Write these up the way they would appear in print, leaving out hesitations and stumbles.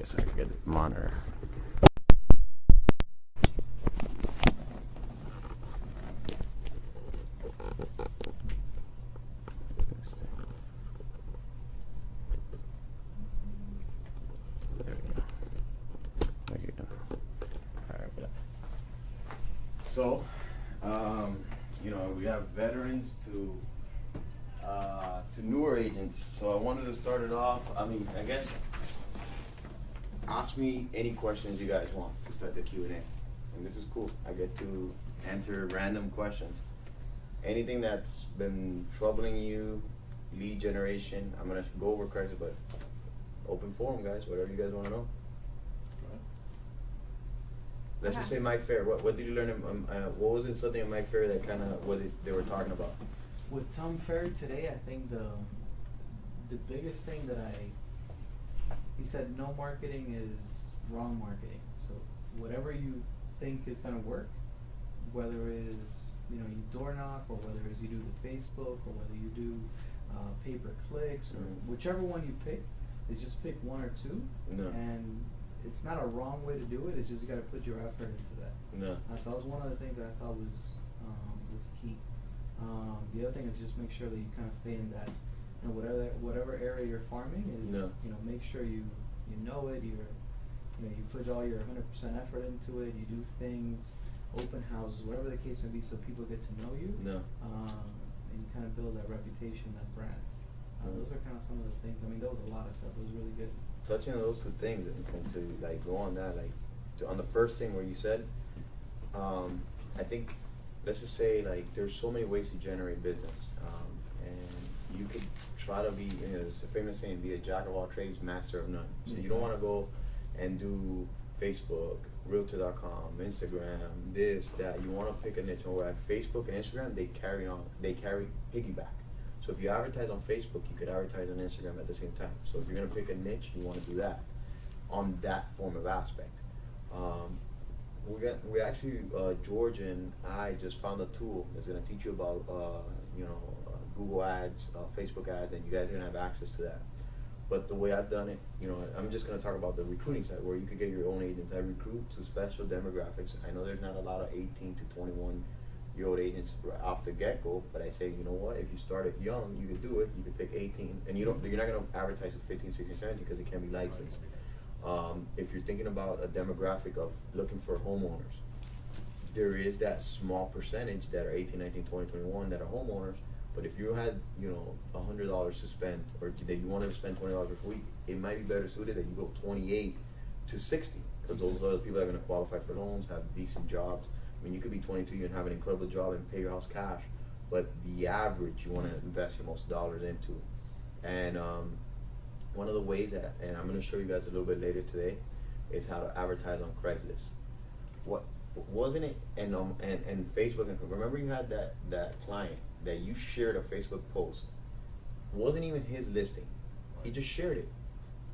guess I could get the monitor. There we go. Okay. All right. So, you know, we have veterans to newer agents. So I wanted to start it off. I mean, I guess ask me any questions you guys want to start the Q&A. And this is cool. I get to answer random questions. Anything that's been troubling you, lead generation. I'm gonna go over Craigslist, but open forum, guys. Whatever you guys want to know. Let's just say Mike Fair. What did you learn? What was it? Something in Mike Fair that kind of they were talking about? With Tom Ferry today, I think the biggest thing that he said no marketing is wrong marketing. So whatever you think is gonna work, whether it is you door knock or whether it's you do the Facebook or whether you do pay-per-clicks or whichever one you pick, is just pick one or two. No. And it's not a wrong way to do it. It's just you got to put your effort into that. No. So that was one of the things that I thought was key. The other thing is just make sure that you kind of stay in that, whatever area you're farming is, No. Make sure you know it. You put all your 100% effort into it. You do things, open houses, whatever the case may be, so people get to know you. No. And you kind of build that reputation, that brand. Those are kind of some of the things. I mean, there was a lot of stuff. It was really good. Touching on those two things and to like go on that, on the first thing where you said, I think, let's just say like there's so many ways to generate business, and you could try to be, there's a famous saying, be a jack of all trades, master of none. So you don't want to go and do Facebook, Realtor.com, Instagram, this, that. You want to pick a niche. And where Facebook and Instagram, they carry piggyback. So if you advertise on Facebook, you could advertise on Instagram at the same time. So if you're gonna pick a niche, you want to do that on that form of aspect. We actually, George and I just found a tool that's gonna teach you about, Google ads, Facebook ads, and you guys are gonna have access to that. But the way I've done it, I'm just gonna talk about the recruiting side where you could get your own agents. I recruit to special demographics. I know there's not a lot of 18 to 21-year-old agents off the get-go, but I say, you know what, if you start it young, you could do it. You could pick 18, and you're not going to advertise at 15, 16, 17 because it can't be licensed. If you're thinking about a demographic of looking for homeowners, there is that small percentage that are 18, 19, 20, 21 that are homeowners, but if you had, $100 to spend, or that you wanted to spend $20 per week, it might be better suited that you go 28 to 60, because those are the people that are going to qualify for loans, have decent jobs. I mean, you could be 22 and have an incredible job and pay your house cash, but the average you want to invest your most dollars into. And one of the ways that, and I'm going to show you guys a little bit later today, is how to advertise on Craigslist. What wasn't it? And Facebook. And remember, you had that client that you shared a Facebook post. It wasn't even his listing. He just shared it.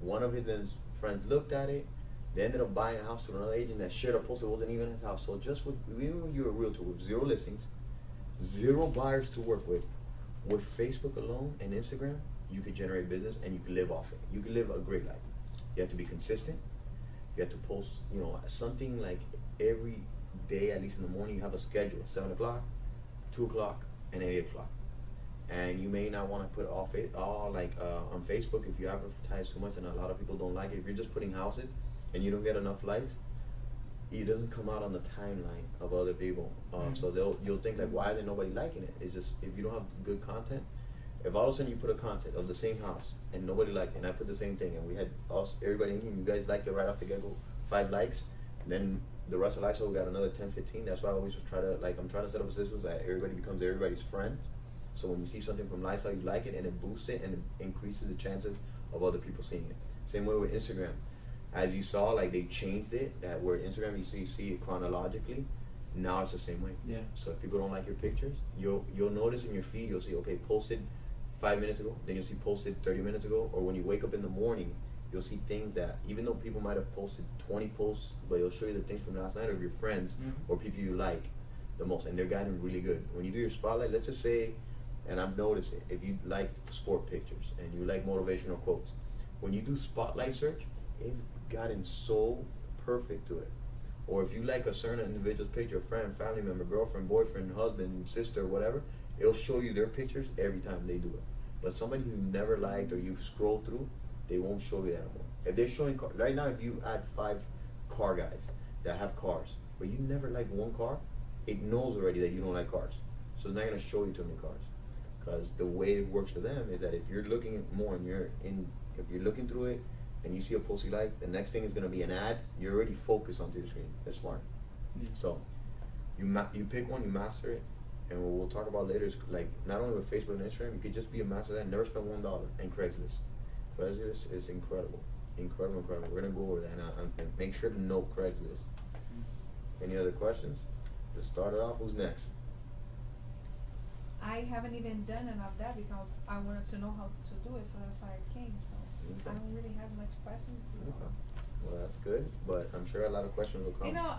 One of his friends looked at it. They ended up buying a house to another agent that shared a post that wasn't even his house. So just even when you're a realtor with 0 listings, 0 buyers to work with Facebook alone and Instagram, you could generate business and you can live off it. You can live a great life. You have to be consistent. You have to post, something like every day, at least in the morning. You have a schedule: 7 o'clock, 2 o'clock, and 8 o'clock. And you may not want to put all on Facebook if you advertise too much, and a lot of people don't like it. If you're just putting houses and you don't get enough likes, it doesn't come out on the timeline of other people. So you'll think like, why isn't nobody liking it? It's just, if you don't have good content, if all of a sudden you put a content of the same house and nobody liked it, and I put the same thing, and we had everybody in here, you guys liked it right off the get-go, 5 likes, and then the rest of the likes, so we got another 10, 15. That's why I always try to, I'm trying to set up a system that everybody becomes everybody's friend. So when you see something from Lifestyle, you like it, and it boosts it, and it increases the chances of other people seeing it. Same way with Instagram. As you saw, they changed it, that where Instagram you see it chronologically. Now it's the same way. Yeah. So if people don't like your pictures, you'll notice in your feed, you'll see, okay, posted 5 minutes ago, then you'll see posted 30 minutes ago, or when you wake up in the morning, you'll see things that, even though people might have posted 20 posts, but it'll show you the things from last night of your friends or people you like the most, and they're getting really good. When you do your spotlight, let's just say, and I've noticed it, if you like sport pictures and you like motivational quotes, when you do spotlight search, it's gotten so perfect to it. Or if you like a certain individual's picture, friend, family member, girlfriend, boyfriend, husband, sister, whatever, it'll show you their pictures every time they do it. But somebody who you never liked or you scroll through, they won't show you that anymore. If they're showing right now, if you add 5 car guys that have cars, but you never like one car, it knows already that you don't like cars, so it's not gonna show you too many cars. Because the way it works for them is that if you're looking at more and if you're looking through it and you see a post you like, the next thing is gonna be an ad. You're already focused onto your screen. That's smart. Yeah. So you pick one, you master it, and what we'll talk about later is like not only with Facebook and Instagram, you could just be a master of that. Never spend $1. And Craigslist. Craigslist is incredible. Incredible. We're gonna go over that and make sure to know Craigslist. Any other questions? Just start it off. Who's next? I haven't even done enough of that because I wanted to know how to do it, so that's why I came. So Okay. I don't really have much questions. Okay. Well, that's good, but I'm sure a lot of questions will come. You know,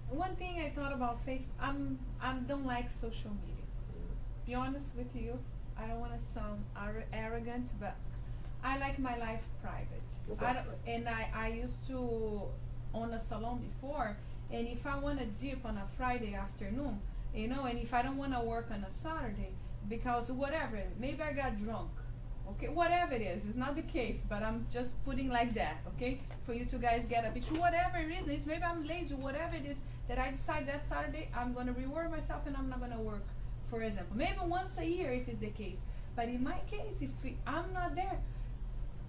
one thing I thought about Facebook, I don't like social media. Be honest with you, I don't want to sound arrogant, but I like my life private. Okay. I used to own a salon before, and if I want to dip on a Friday afternoon, you know, and if I don't want to work on a Saturday, because whatever, maybe I got drunk, okay, whatever it is, it's not the case, but I'm just putting like that, okay, for you two guys get a picture, whatever it is, maybe I'm lazy, whatever it is, that I decide that Saturday I'm going to reward myself and I'm not going to work, for example, maybe once a year if it's the case, but in my case, if I'm not there,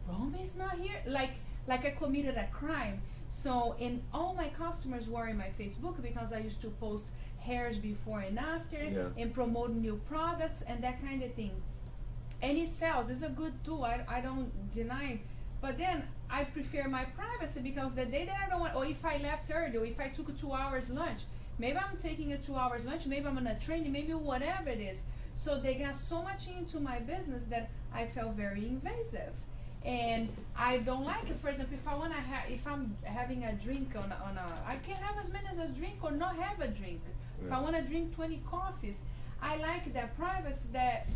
Romy's not here, like I committed a crime. So, and all my customers were in my Facebook because I used to post hairs before and after, Yeah. and promote new products and that kind of thing. And it sells, it's a good tool, I don't deny. But then I prefer my privacy because the day that I don't want, or if I left early, or if I took a 2 hours lunch, maybe I'm taking a 2 hours lunch, maybe I'm on a train, maybe whatever it is. So they got so much into my business that I felt very invasive. And I don't like it. For example, if I'm having a drink I can have as many as a drink or not have a drink. Yeah. If I want to drink 20 coffees, I like that privacy that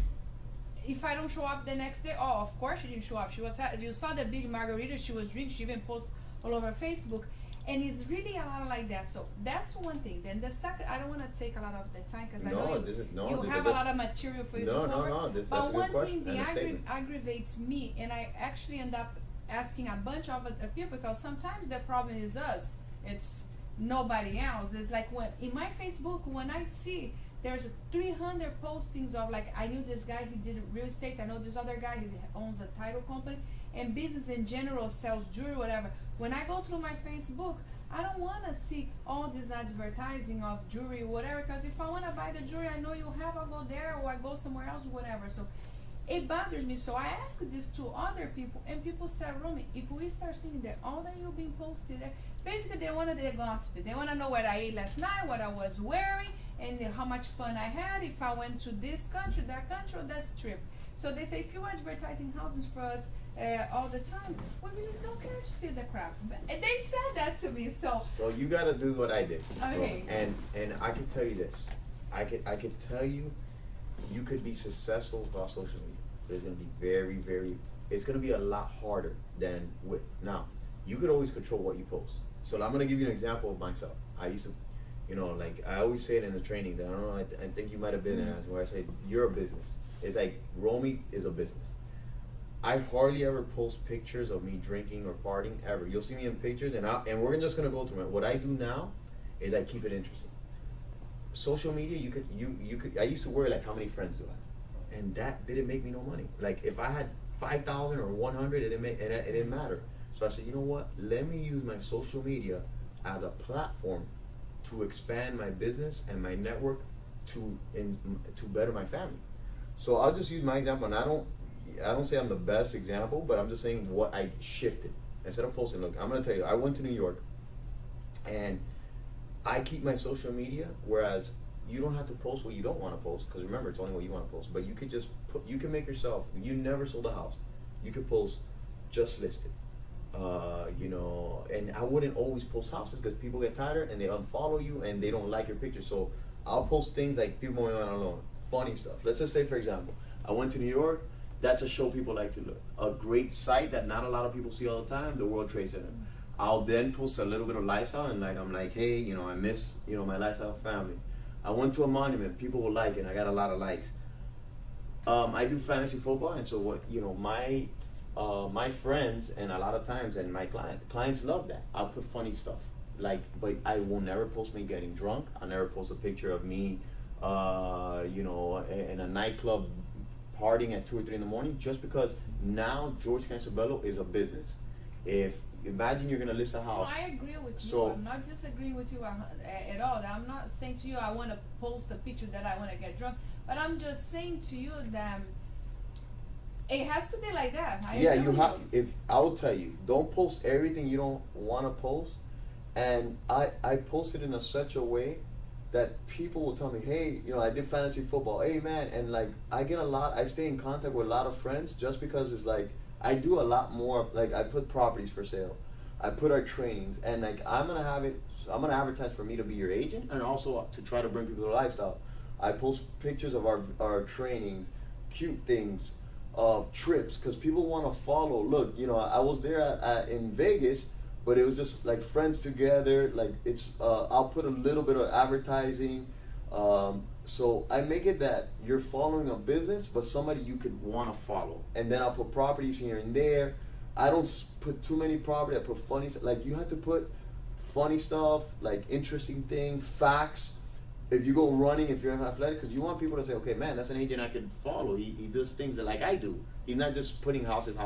if I don't show up the next day, oh, of course she didn't show up. You saw the big margarita she was drinking. She even posted all over Facebook. And it's really a lot like that. So that's one thing. Then the second, I don't want to take a lot of the time because I know you have a lot of material for you to cover. That's but a good one question. thing that aggravates me, and I actually end up asking a bunch of people because sometimes the problem is us. It's nobody else. It's like when in my Facebook, when I see there's 300 postings of like, I knew this guy, he did real estate. I know this other guy, he owns a title company. And business in general sells jewelry, whatever. When I go through my Facebook, I don't want to see all this advertising of jewelry, whatever, because if I want to buy the jewelry I know you have, I'll go there or I go somewhere else, whatever. So it bothers me. So I asked this to other people, and people said, Romy, if we start seeing that all that you've been posted there, basically they wanted the gossip. They want to know what I ate last night, what I was wearing, and how much fun I had, if I went to this country, that country, or that trip. So they say, if you're advertising houses for us all the time, we really don't care to see the crap. But they said that to me, so you got to do what I did. Okay. And I can tell you this. I could tell you, you could be successful without social media. But it's going to be very, very. It's going to be a lot harder than with now. You could always control what you post. So I'm going to give you an example of myself. I used to, you know, like I always say it in the trainings. And I don't know. I think you might have been in it, where I say you're a business. It's like Romy is a business. I hardly ever post pictures of me drinking or partying ever. You'll see me in pictures, and we're just gonna go through it. What I do now is I keep it interesting. Social media, you could. I used to worry like, how many friends do I have? And that didn't make me no money. Like if I had 5,000 or 100, it didn't matter. So I said, you know what? Let me use my social media as a platform to expand my business and my network to better my family. So I'll just use my example, and I don't say I'm the best example, but I'm just saying what I shifted. Instead of posting, look, I'm gonna tell you, I went to New York, and I keep my social media, whereas you don't have to post what you don't want to post, because remember, it's only what you want to post. But you could just you can make yourself. You never sold a house. You could post just listed. You know, and I wouldn't always post houses because people get tired and they unfollow you and they don't like your picture. So I'll post things like people going on alone, funny stuff. Let's just say, for example, I went to New York. That's a show people like to look. A great site that not a lot of people see all the time, the World Trade Center. I'll then post a little bit of lifestyle and like I'm like, hey, you know, I miss, you know, my lifestyle family. I went to a monument, people will like it, I got a lot of likes. I do fantasy football, and so what, you know, my friends and a lot of times, and my clients love that. I'll put funny stuff, like, but I will never post me getting drunk. I'll never post a picture of me, you know, in a nightclub partying at 2 or 3 in the morning, just because now George Cancebello is a business. If imagine you're gonna list a house. No, I agree with you. So, I'm not disagreeing with you at all. I'm not saying to you I want to post a picture that I want to get drunk, but I'm just saying to you that it has to be like that. yeah, you have. If I will tell you, don't post everything you don't want to post. And I posted in such a way that people will tell me, hey, you know, I did fantasy football. Hey, man, and like I stay in contact with a lot of friends just because it's like. I do a lot more, like I put properties for sale, I put our trainings, and like I'm gonna advertise for me to be your agent, and also to try to bring people to lifestyle. I post pictures of our trainings, cute things, of trips, because people want to follow. Look, you know, I was there in Vegas, but it was just like friends together. Like it's, I'll put a little bit of advertising. So I make it that you're following a business, but somebody you could want to follow. And then I'll put properties here and there. I don't put too many property. I put funny stuff. Like you have to put funny stuff, like interesting things, facts. If you go running, if you're athletic, because you want people to say, okay, man, that's an agent I can follow. He does things that like I do. He's not just putting houses.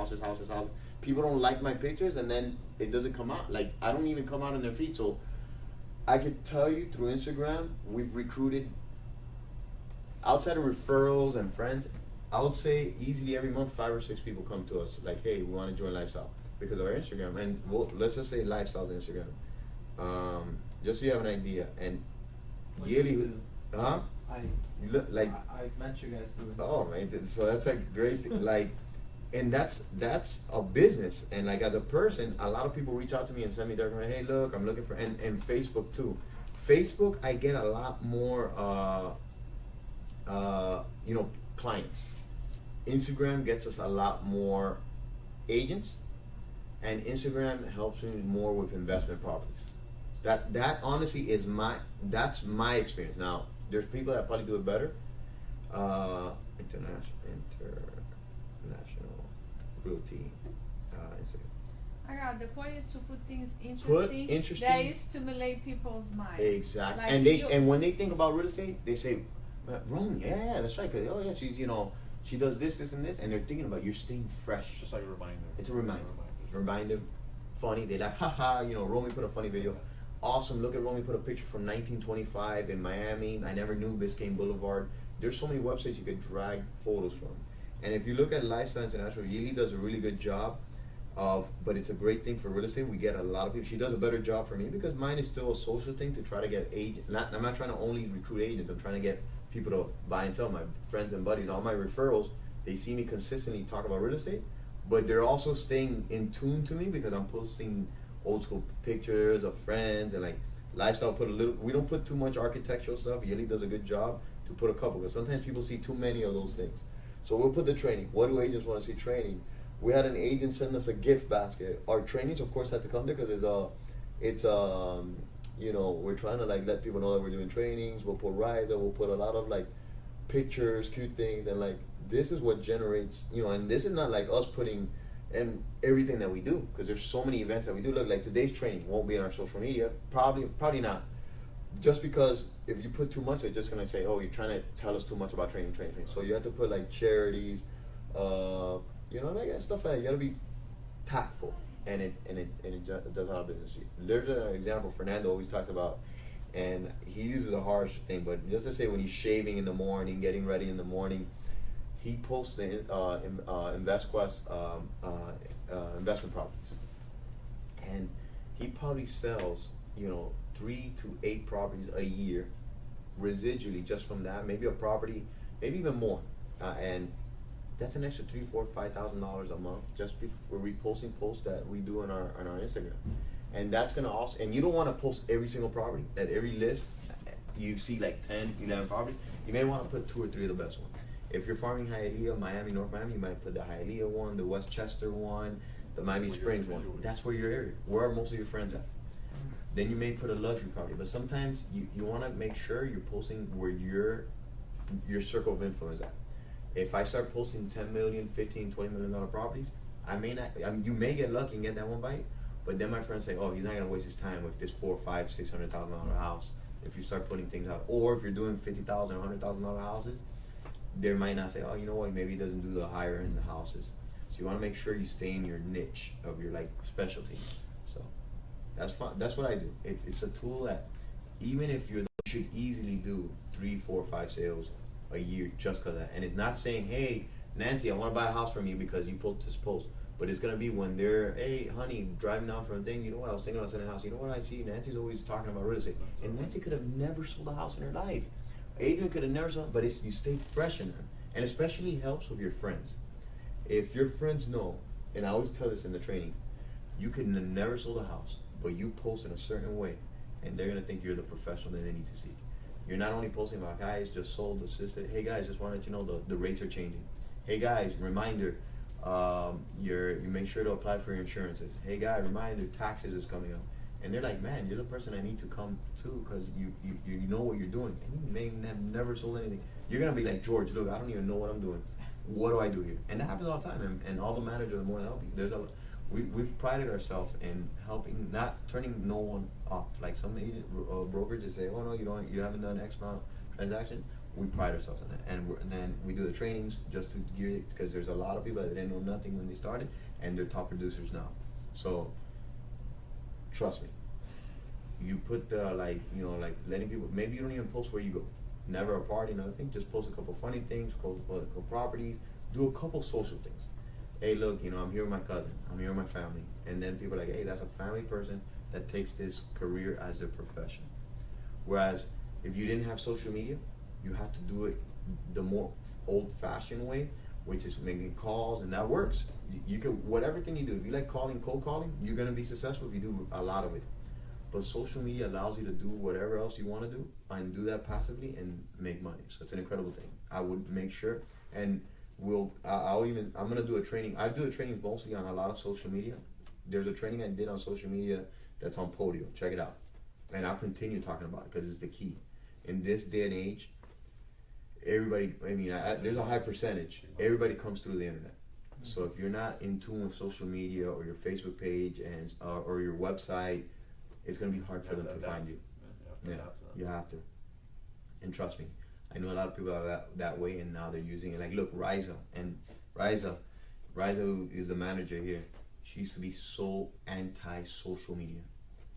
People don't like my pictures, and then it doesn't come out. Like I don't even come out on their feed. So I could tell you through Instagram, we've recruited, outside of referrals and friends, I would say easily every month 5 or 6 people come to us like, hey, we want to join lifestyle because of our Instagram. And let's just say lifestyle's Instagram, just so you have an idea. And yearly, huh? I met you guys through. Oh man, so that's a great like, and that's a business. And like as a person, a lot of people reach out to me and send me direct, hey, look, I'm looking for, and Facebook too. Facebook, I get a lot more, you know, clients. Instagram gets us a lot more agents, and Instagram helps me more with investment properties. That honestly is that's my experience. Now, there's people that probably do it better. International Realty, Instagram. I got the point is to put things interesting. That stimulate people's mind. Exactly, Like and when they think about real estate, they say, Rome, yeah, that's right. 'Cause, oh yeah, she's, you know, she does this, and this, and they're thinking about you're staying fresh. Just like a reminder. It's a reminder. Reminder, funny. They laugh, haha. You know, Romy put a funny video. Awesome. Look at Romy put a picture from 1925 in Miami. I never knew Biscayne Boulevard. There's so many websites you could drag photos from. And if you look at Lifestyle International, Yili does a really good job of, but it's a great thing for real estate. We get a lot of people. She does a better job for me because mine is still a social thing to try to get agents. I'm not trying to only recruit agents. I'm trying to get people to buy and sell. My friends and buddies, all my referrals, they see me consistently talk about real estate, but they're also staying in tune to me because I'm posting old school pictures of friends and like lifestyle. We don't put too much architectural stuff. Yili does a good job to put a couple, because sometimes people see too many of those things. So we'll put the training. What do agents want to see? Training. We had an agent send us a gift basket. Our trainings, of course, had to come there because it's you know, we're trying to like let people know that we're doing trainings. We'll put rides, we'll put a lot of like pictures, cute things, and like this is what generates, you know. And this is not like us putting in everything that we do, because there's so many events that we do. Look, like today's training won't be on our social media, probably not. Just because if you put too much, they're just gonna say, oh, you're trying to tell us too much about training. So you have to put like charities, you know, like stuff like that. You gotta be tactful, and it does our business. There's an example Fernando always talks about, and he uses a harsh thing, but just to say when he's shaving in the morning, getting ready in the morning, he posts the InvestQuest investment properties, and he probably sells, you know, 3 to 8 properties a year, residually just from that. Maybe a property, maybe even more, and that's an extra $3,000-$5,000 a month just for reposting posts that we do on our Instagram. And that's gonna also, and you don't want to post every single property. At every list, you see like 10, 11 properties. You may want to put 2 or 3 of the best ones. If you're farming Hialeah, Miami, North Miami, you might put the Hialeah one, the Westchester one, the Miami Springs one. That's where your area. Where are most of your friends at? Then you may put a luxury property, but sometimes you want to make sure you're posting where your circle of influence at. If I start posting 10 million, 15, 20 million dollar properties, I may not. I mean, you may get lucky and get that one bite, but then my friends say, "Oh, he's not gonna waste his time with this $400,000, $500,000, $600,000 house." If you start putting things out, or if you're doing $50,000, $100,000 houses, they might not say, "Oh, you know what? Maybe he doesn't do the higher end houses." So you want to make sure you stay in your niche of your like specialty. So that's fine. That's what I do. It's a tool that even if you should easily do 3, 4, 5 sales a year just because of that. And it's not saying, "Hey, Nancy, I want to buy a house from you because you post this post." But it's gonna be when they're, "Hey, honey, driving down from a thing. You know what? I was thinking about selling a house. You know what I see? Nancy's always talking about real estate, and Nancy could have never sold a house in her life. Adrian could have never sold, but you stayed fresh in her, and especially helps with your friends. If your friends know, and I always tell this in the training, you could never sold a house, but you post in a certain way, and they're gonna think you're the professional that they need to see. You're not only posting about, guys just sold, assisted. Hey guys, just want to let you know the rates are changing. Hey guys, reminder, you make sure to apply for your insurances. Hey guys, reminder, taxes is coming up." And they're like, "Man, you're the person I need to come to because you know what you're doing." And you may have never sold anything. You're gonna be like, "George, look, I don't even know what I'm doing. What do I do here?" And that happens all the time. And all the managers are more than help you. We've prided ourselves in helping, not turning no one off. Like some agent brokerages say, "Oh no, you haven't done X amount transaction." We pride ourselves on that, and then we do the trainings just to gear it, because there's a lot of people that didn't know nothing when they started, and they're top producers now. So trust me, you put the like letting people. Maybe you don't even post where you go. Never a party, nothing. Just post a couple funny things, post a couple properties, do a couple social things. Hey, look, I'm here with my cousin. I'm here with my family, and then people are like, "Hey, that's a family person that takes this career as their profession." Whereas if you didn't have social media, you have to do it the more old-fashioned way, which is making calls, and that works. You can, whatever thing you do, if you like cold calling, you're gonna be successful if you do a lot of it. But social media allows you to do whatever else you want to do and do that passively and make money. So it's an incredible thing. I would make sure, and I'm gonna do a training. I do a training mostly on a lot of social media. There's a training I did on social media that's on Podio. Check it out, and I'll continue talking about it because it's the key in this day and age. Everybody, there's a high percentage. Everybody comes through the internet. So if you're not in tune with social media or your Facebook page and or your website, it's gonna be hard for them to find you. Yeah, you have to. And trust me, I know a lot of people are that way, and now they're using it. Like, look, Riza who is the manager here. She used to be so anti-social media,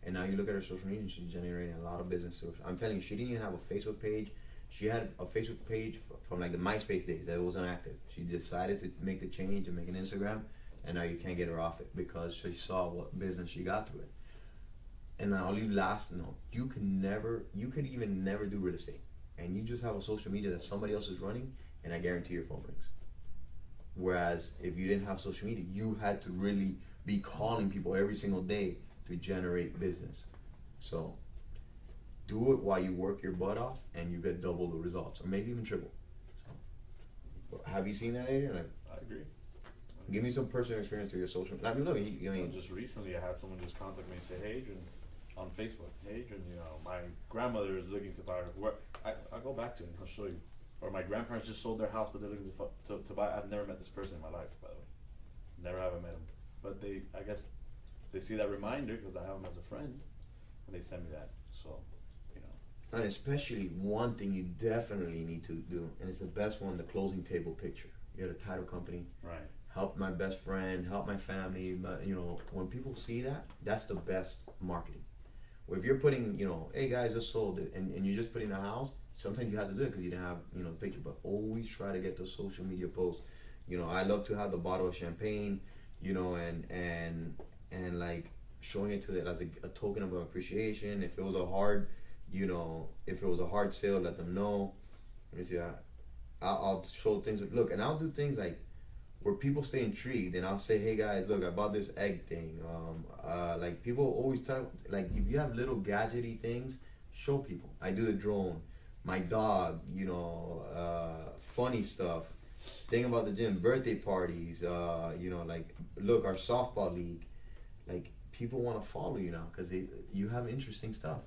and now you look at her social media, and she's generating a lot of business. I'm telling you, she didn't even have a Facebook page. She had a Facebook page from like the MySpace days that was inactive. She decided to make the change and make an Instagram, and now you can't get her off it because she saw what business she got through it. And I'll leave last note: you could even never do real estate, and you just have a social media that somebody else is running, and I guarantee your phone rings. Whereas if you didn't have social media, you had to really be calling people every single day to generate business. So do it while you work your butt off, and you get double the results, or maybe even triple. So, have you seen that, Adrian? I agree. Give me some personal experience to your social. I mean, look, just recently, I had someone just contact me and say, "Hey, Adrian," on Facebook. "Hey, Adrian, my grandmother is looking to buy her." Where I go back to it, and I'll show you. Or my grandparents just sold their house, but they're looking to buy. I've never met this person in my life, by the way. Never have I met him. But I guess they see that reminder because I have him as a friend, and they send me that. So. And especially one thing you definitely need to do, and it's the best one, the closing table picture. You're the title company. Right. Help my best friend, help my family. But, when people see that, that's the best marketing. Well, if you're putting, "Hey guys, just sold it," and you're just putting the house, sometimes you have to do it because you didn't have, the picture. But always try to get the social media posts. I love to have the bottle of champagne, and like showing it to them as a token of appreciation. If it was a hard sale, let them know. Let me see. I'll show things. Look, and I'll do things like where people stay intrigued, and I'll say, "Hey guys, look, I bought this egg thing." Like people always tell, like if you have little gadgety things, show people. I do the drone. my dog, you know, funny stuff, thing about the gym, birthday parties, you know, like, look, our softball league, like, people want to follow you now because you have interesting stuff.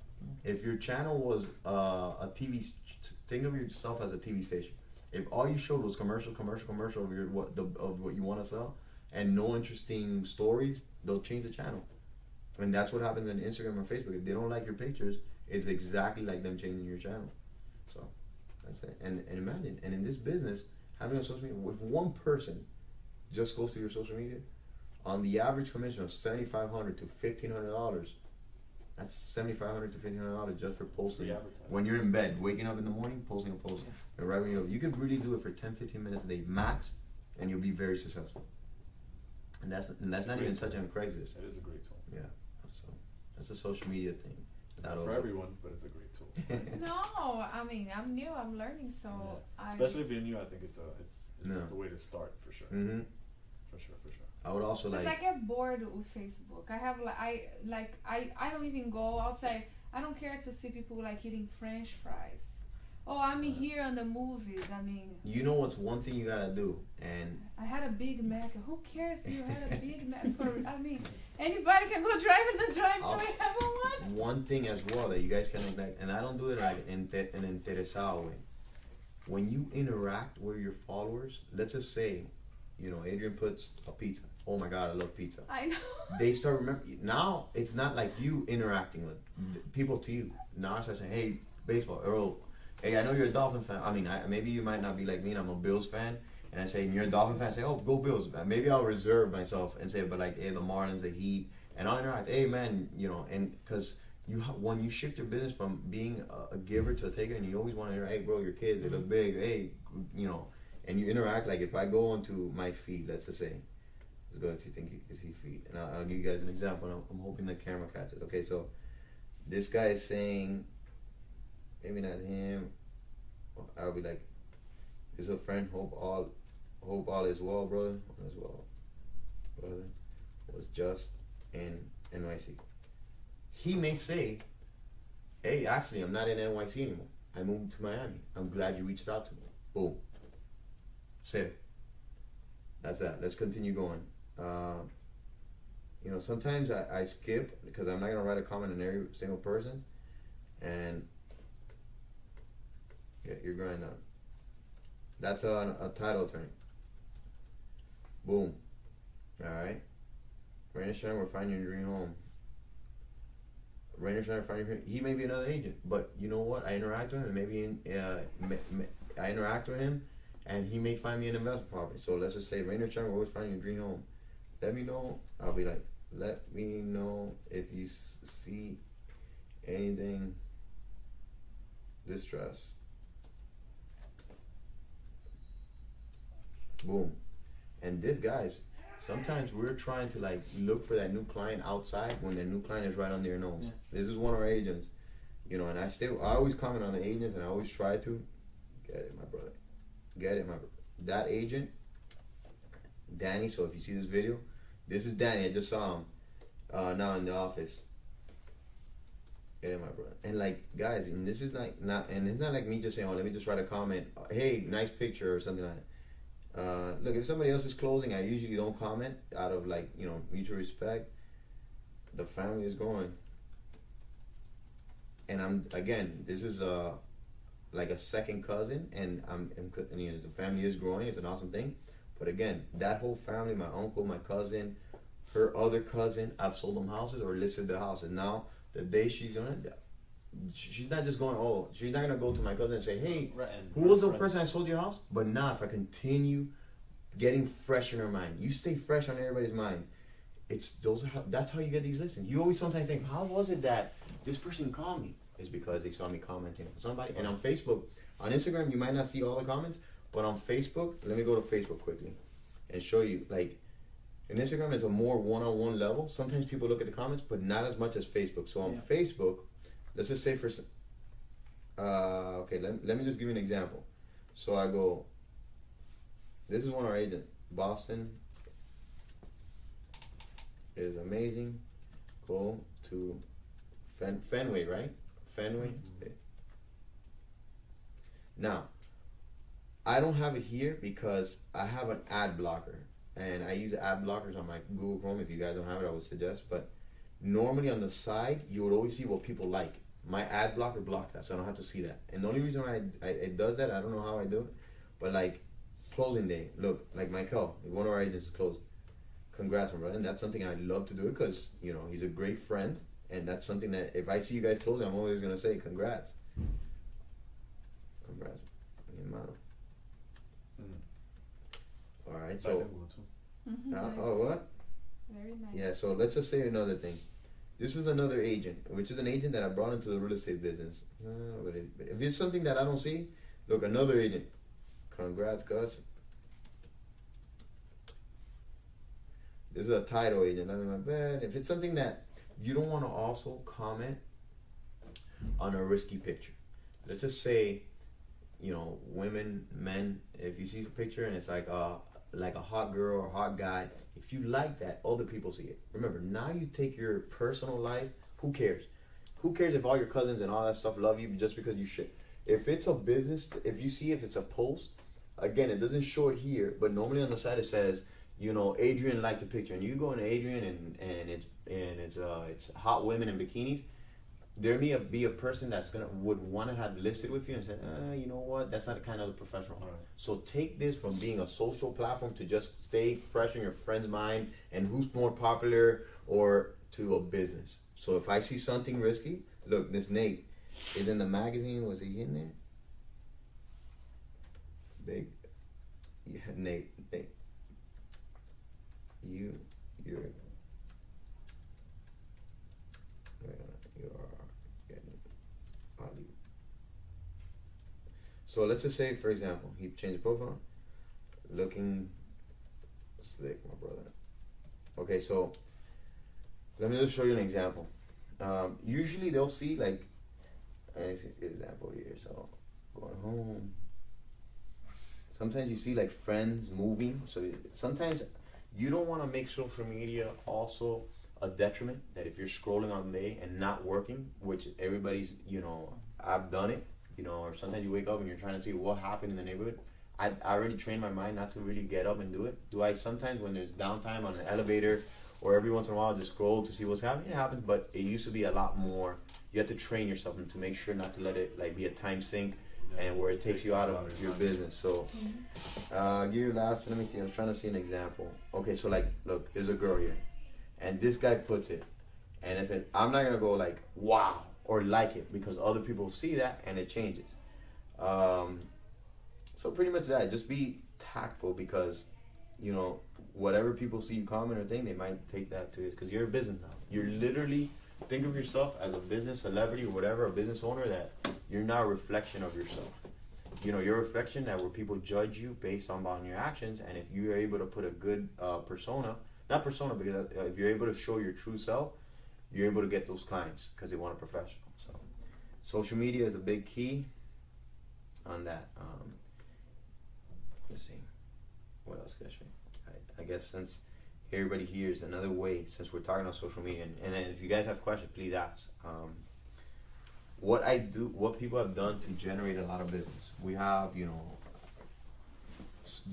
If your channel was a TV, think of yourself as a TV station. If all you showed was commercial of what you want to sell, and no interesting stories, they'll change the channel. And that's what happens on Instagram or Facebook. If they don't like your pictures, it's exactly like them changing your channel. So that's it. And imagine, and in this business, having a social media, if one person just goes to your social media, on the average commission of $7,500 to $1,500, that's $7,500 to $1,500 just for posting. When you're in bed, waking up in the morning, posting a post. And right when you could really do it for 10-15 minutes a day max, and you'll be very successful. And that's not even touching on Craigslist. It is a great tool. Yeah. So that's a social media thing. Not for everyone, but it's a great tool. No, I mean, I'm new, I'm learning, so especially if you're new, I think it's No. the way to start for sure. Mm-hmm. For sure. I would also because like. I get bored with Facebook. I have I don't even go outside. I don't care to see people like eating French fries. Oh, I'm here on the movies. I mean. You know what's one thing you gotta do, and. I had a Big Mac. Who cares? You had a Big Mac I mean, anybody can go drive in the drive-thru and have a one. One thing as well that you guys can neglect, and I don't do it like in an interesado way. When you interact with your followers, let's just say, you know, Adrian puts a pizza. Oh my God, I love pizza. I know. They start remembering. Now it's not like you interacting with people to you. Now it's like saying, hey, baseball, Earl. Hey, I know you're a Dolphin fan. I mean, maybe you might not be like me, and I'm a Bills fan. And I say, you're a Dolphin fan. I say, oh, go Bills. Maybe I'll reserve myself and say, but like, hey, the Marlins, the Heat, and I'll interact. Hey, man, you know, and because when you shift your business from being a giver to a taker, and you always want to interact, hey, bro, your kids, they look big. Hey, you know, and you interact. Like if I go onto my feed, let's just say, let's go if you think you can see feed, and I'll give you guys an example. I'm hoping the camera catches. Okay, so this guy is saying, maybe not him. I'll be like, this is a friend. Hope all is well, brother. All is well, brother. Was just in NYC. He may say, hey, actually, I'm not in NYC anymore. I moved to Miami. I'm glad you reached out to me. Boom. Say it. That's that. Let's continue going. You know, sometimes I skip because I'm not gonna write a comment on every single person, and yeah, you're grind down. That's a title attorney. Boom. All right. Rain and shine, we're finding your dream home. Rain and shine, we're finding your dream. He may be another agent, but you know what? I interact with him, and maybe I interact with him, and he may find me an investment property. So let's just say, Rain and shine, we're always finding your dream home. Let me know. I'll be like, let me know if you see anything distress. Boom. And this, guys, sometimes we're trying to like look for that new client outside when the new client is right under your nose. Yeah. This is one of our agents, you know, and I always comment on the agents, and I always try to get it, my brother. Get it, my brother. That agent, Danny. So if you see this video, this is Danny. I just saw him now in the office. Get it, my brother. And like, guys, and this is like and it's not like me just saying, oh, let me just write a comment. Hey, nice picture or something like that. Look, if somebody else is closing, I usually don't comment out of like, you know, mutual respect. The family is growing, and this is like a second cousin, and you know, the family is growing. It's an awesome thing, but again, that whole family, my uncle, my cousin, her other cousin, I've sold them houses or listed their houses. Now the day she's gonna. She's not just going, oh, she's not going to go to my cousin and say, hey, who was the person I sold your house? But now if I continue getting fresh in her mind, you stay fresh on everybody's mind. That's how you get these listings. You always sometimes think, how was it that this person called me? It's because they saw me commenting on somebody. And on Facebook, on Instagram, you might not see all the comments, but on Facebook, let me go to Facebook quickly and show you, like, in Instagram is a more one-on-one level. Sometimes people look at the comments, but not as much as Facebook. So on Facebook, let's just say okay, let me just give you an example. So I go, this is one of our agents. Boston is amazing. Go to Fenway, right? Fenway. Now, I don't have it here because I have an ad blocker, and I use ad blockers on my Google Chrome. If you guys don't have it, I would suggest. But normally on the side, you would always see what people like. My ad blocker blocks that, so I don't have to see that. And the only reason why it does that, I don't know how I do it, but like closing day, look, like Michael, one of our agents is closed. Congrats, my brother. And that's something I love to do because, you know, he's a great friend. And that's something that if I see you guys closing, I'm always going to say congrats. Congrats. Mi hermano. All right, so. Oh, what? Very nice. Yeah, so let's just say another thing. This is another agent, which is an agent that I brought into the real estate business. But if it's something that I don't see, look, another agent. Congrats, Gus. This is a title agent. I'm in my bed. If it's something that you don't want to also comment on a risky picture. Let's just say, you know, women, men, if you see a picture and it's like a hot girl or hot guy, if you like that, other people see it. Remember, now you take your personal life, who cares? Who cares if all your cousins and all that stuff love you just because you shit? If it's a business, if you see if it's a post, again, it doesn't show it here, but normally on the side it says, you know, Adrian liked the picture, and you go into Adrian and it's hot women in bikinis. There may be a person that's would want to have listed with you and said, you know what, that's not the kind of professional. Right. So take this from being a social platform to just stay fresh in your friend's mind and who's more popular, or to a business. So if I see something risky, look, this Nate is in the magazine. Was he in there? Big, yeah, Nate. You are getting Ali. So let's just say, for example, he changed the profile, looking slick, my brother. Okay, so let me just show you an example. Usually they'll see like, I see an example here. So going home. Sometimes you see like friends moving. So sometimes you don't want to make social media also a detriment, that if you're scrolling all day and not working, which everybody's, you know, I've done it, you know, or sometimes you wake up and you're trying to see what happened in the neighborhood. I already trained my mind not to really get up and do it. Do I sometimes, when there's downtime on an elevator or every once in a while, just scroll to see what's happening? It happens, but it used to be a lot more. You have to train yourself and to make sure not to let it like be a time sink and where it takes you out of your business. So, give you last, let me see, I was trying to see an example. Okay, so like, look, there's a girl here, and this guy puts it, and it says, I'm not gonna go like, wow, or like it, because other people see that, and it changes. So pretty much that, just be tactful, because, you know, whatever people see you comment or think, they might take that to it, because you're a business now. You're literally, think of yourself as a business celebrity or whatever, a business owner, that you're not a reflection of yourself. You know, you're a reflection that where people judge you based on your actions, and if you're able to put a good persona, not persona, because if you're able to show your true self, you're able to get those clients because they want a professional. So, social media is a big key on that. Let's see, what else can I show you? I guess since everybody here is another way, since we're talking about social media, and then if you guys have questions, please ask. What people have done to generate a lot of business. We have, you know,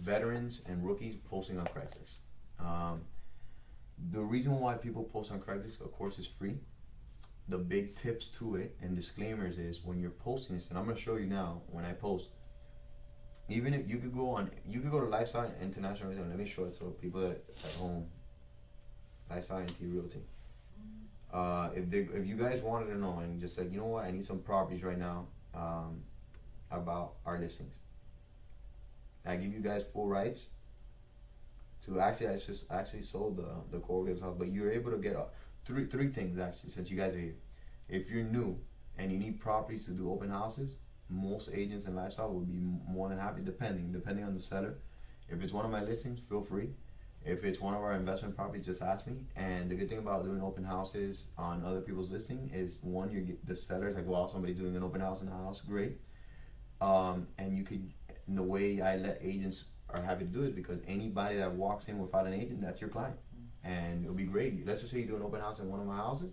veterans and rookies posting on Craigslist. The reason why people post on Craigslist, of course, is free. The big tips to it and disclaimers is when you're posting this, and I'm going to show you now when I post. Even if you could go to Lifestyle International Realty. Let me show it so people that at home. Lifestyle NT Realty. If you guys wanted to know and just said, you know what, I need some properties right now about our listings, I give you guys full rights to I actually sold the Corrigan's house, but you're able to get three things actually, since you guys are here. If you're new and you need properties to do open houses, most agents in Lifestyle would be more than happy, depending on the seller. If it's one of my listings, feel free. If it's one of our investment properties, just ask me. And the good thing about doing open houses on other people's listing is, one, you get the sellers like, wow, somebody doing an open house in the house, great. And you could, the way I let agents are happy to do it, because anybody that walks in without an agent, that's your client. And it'll be great. Let's just say you do an open house in one of my houses.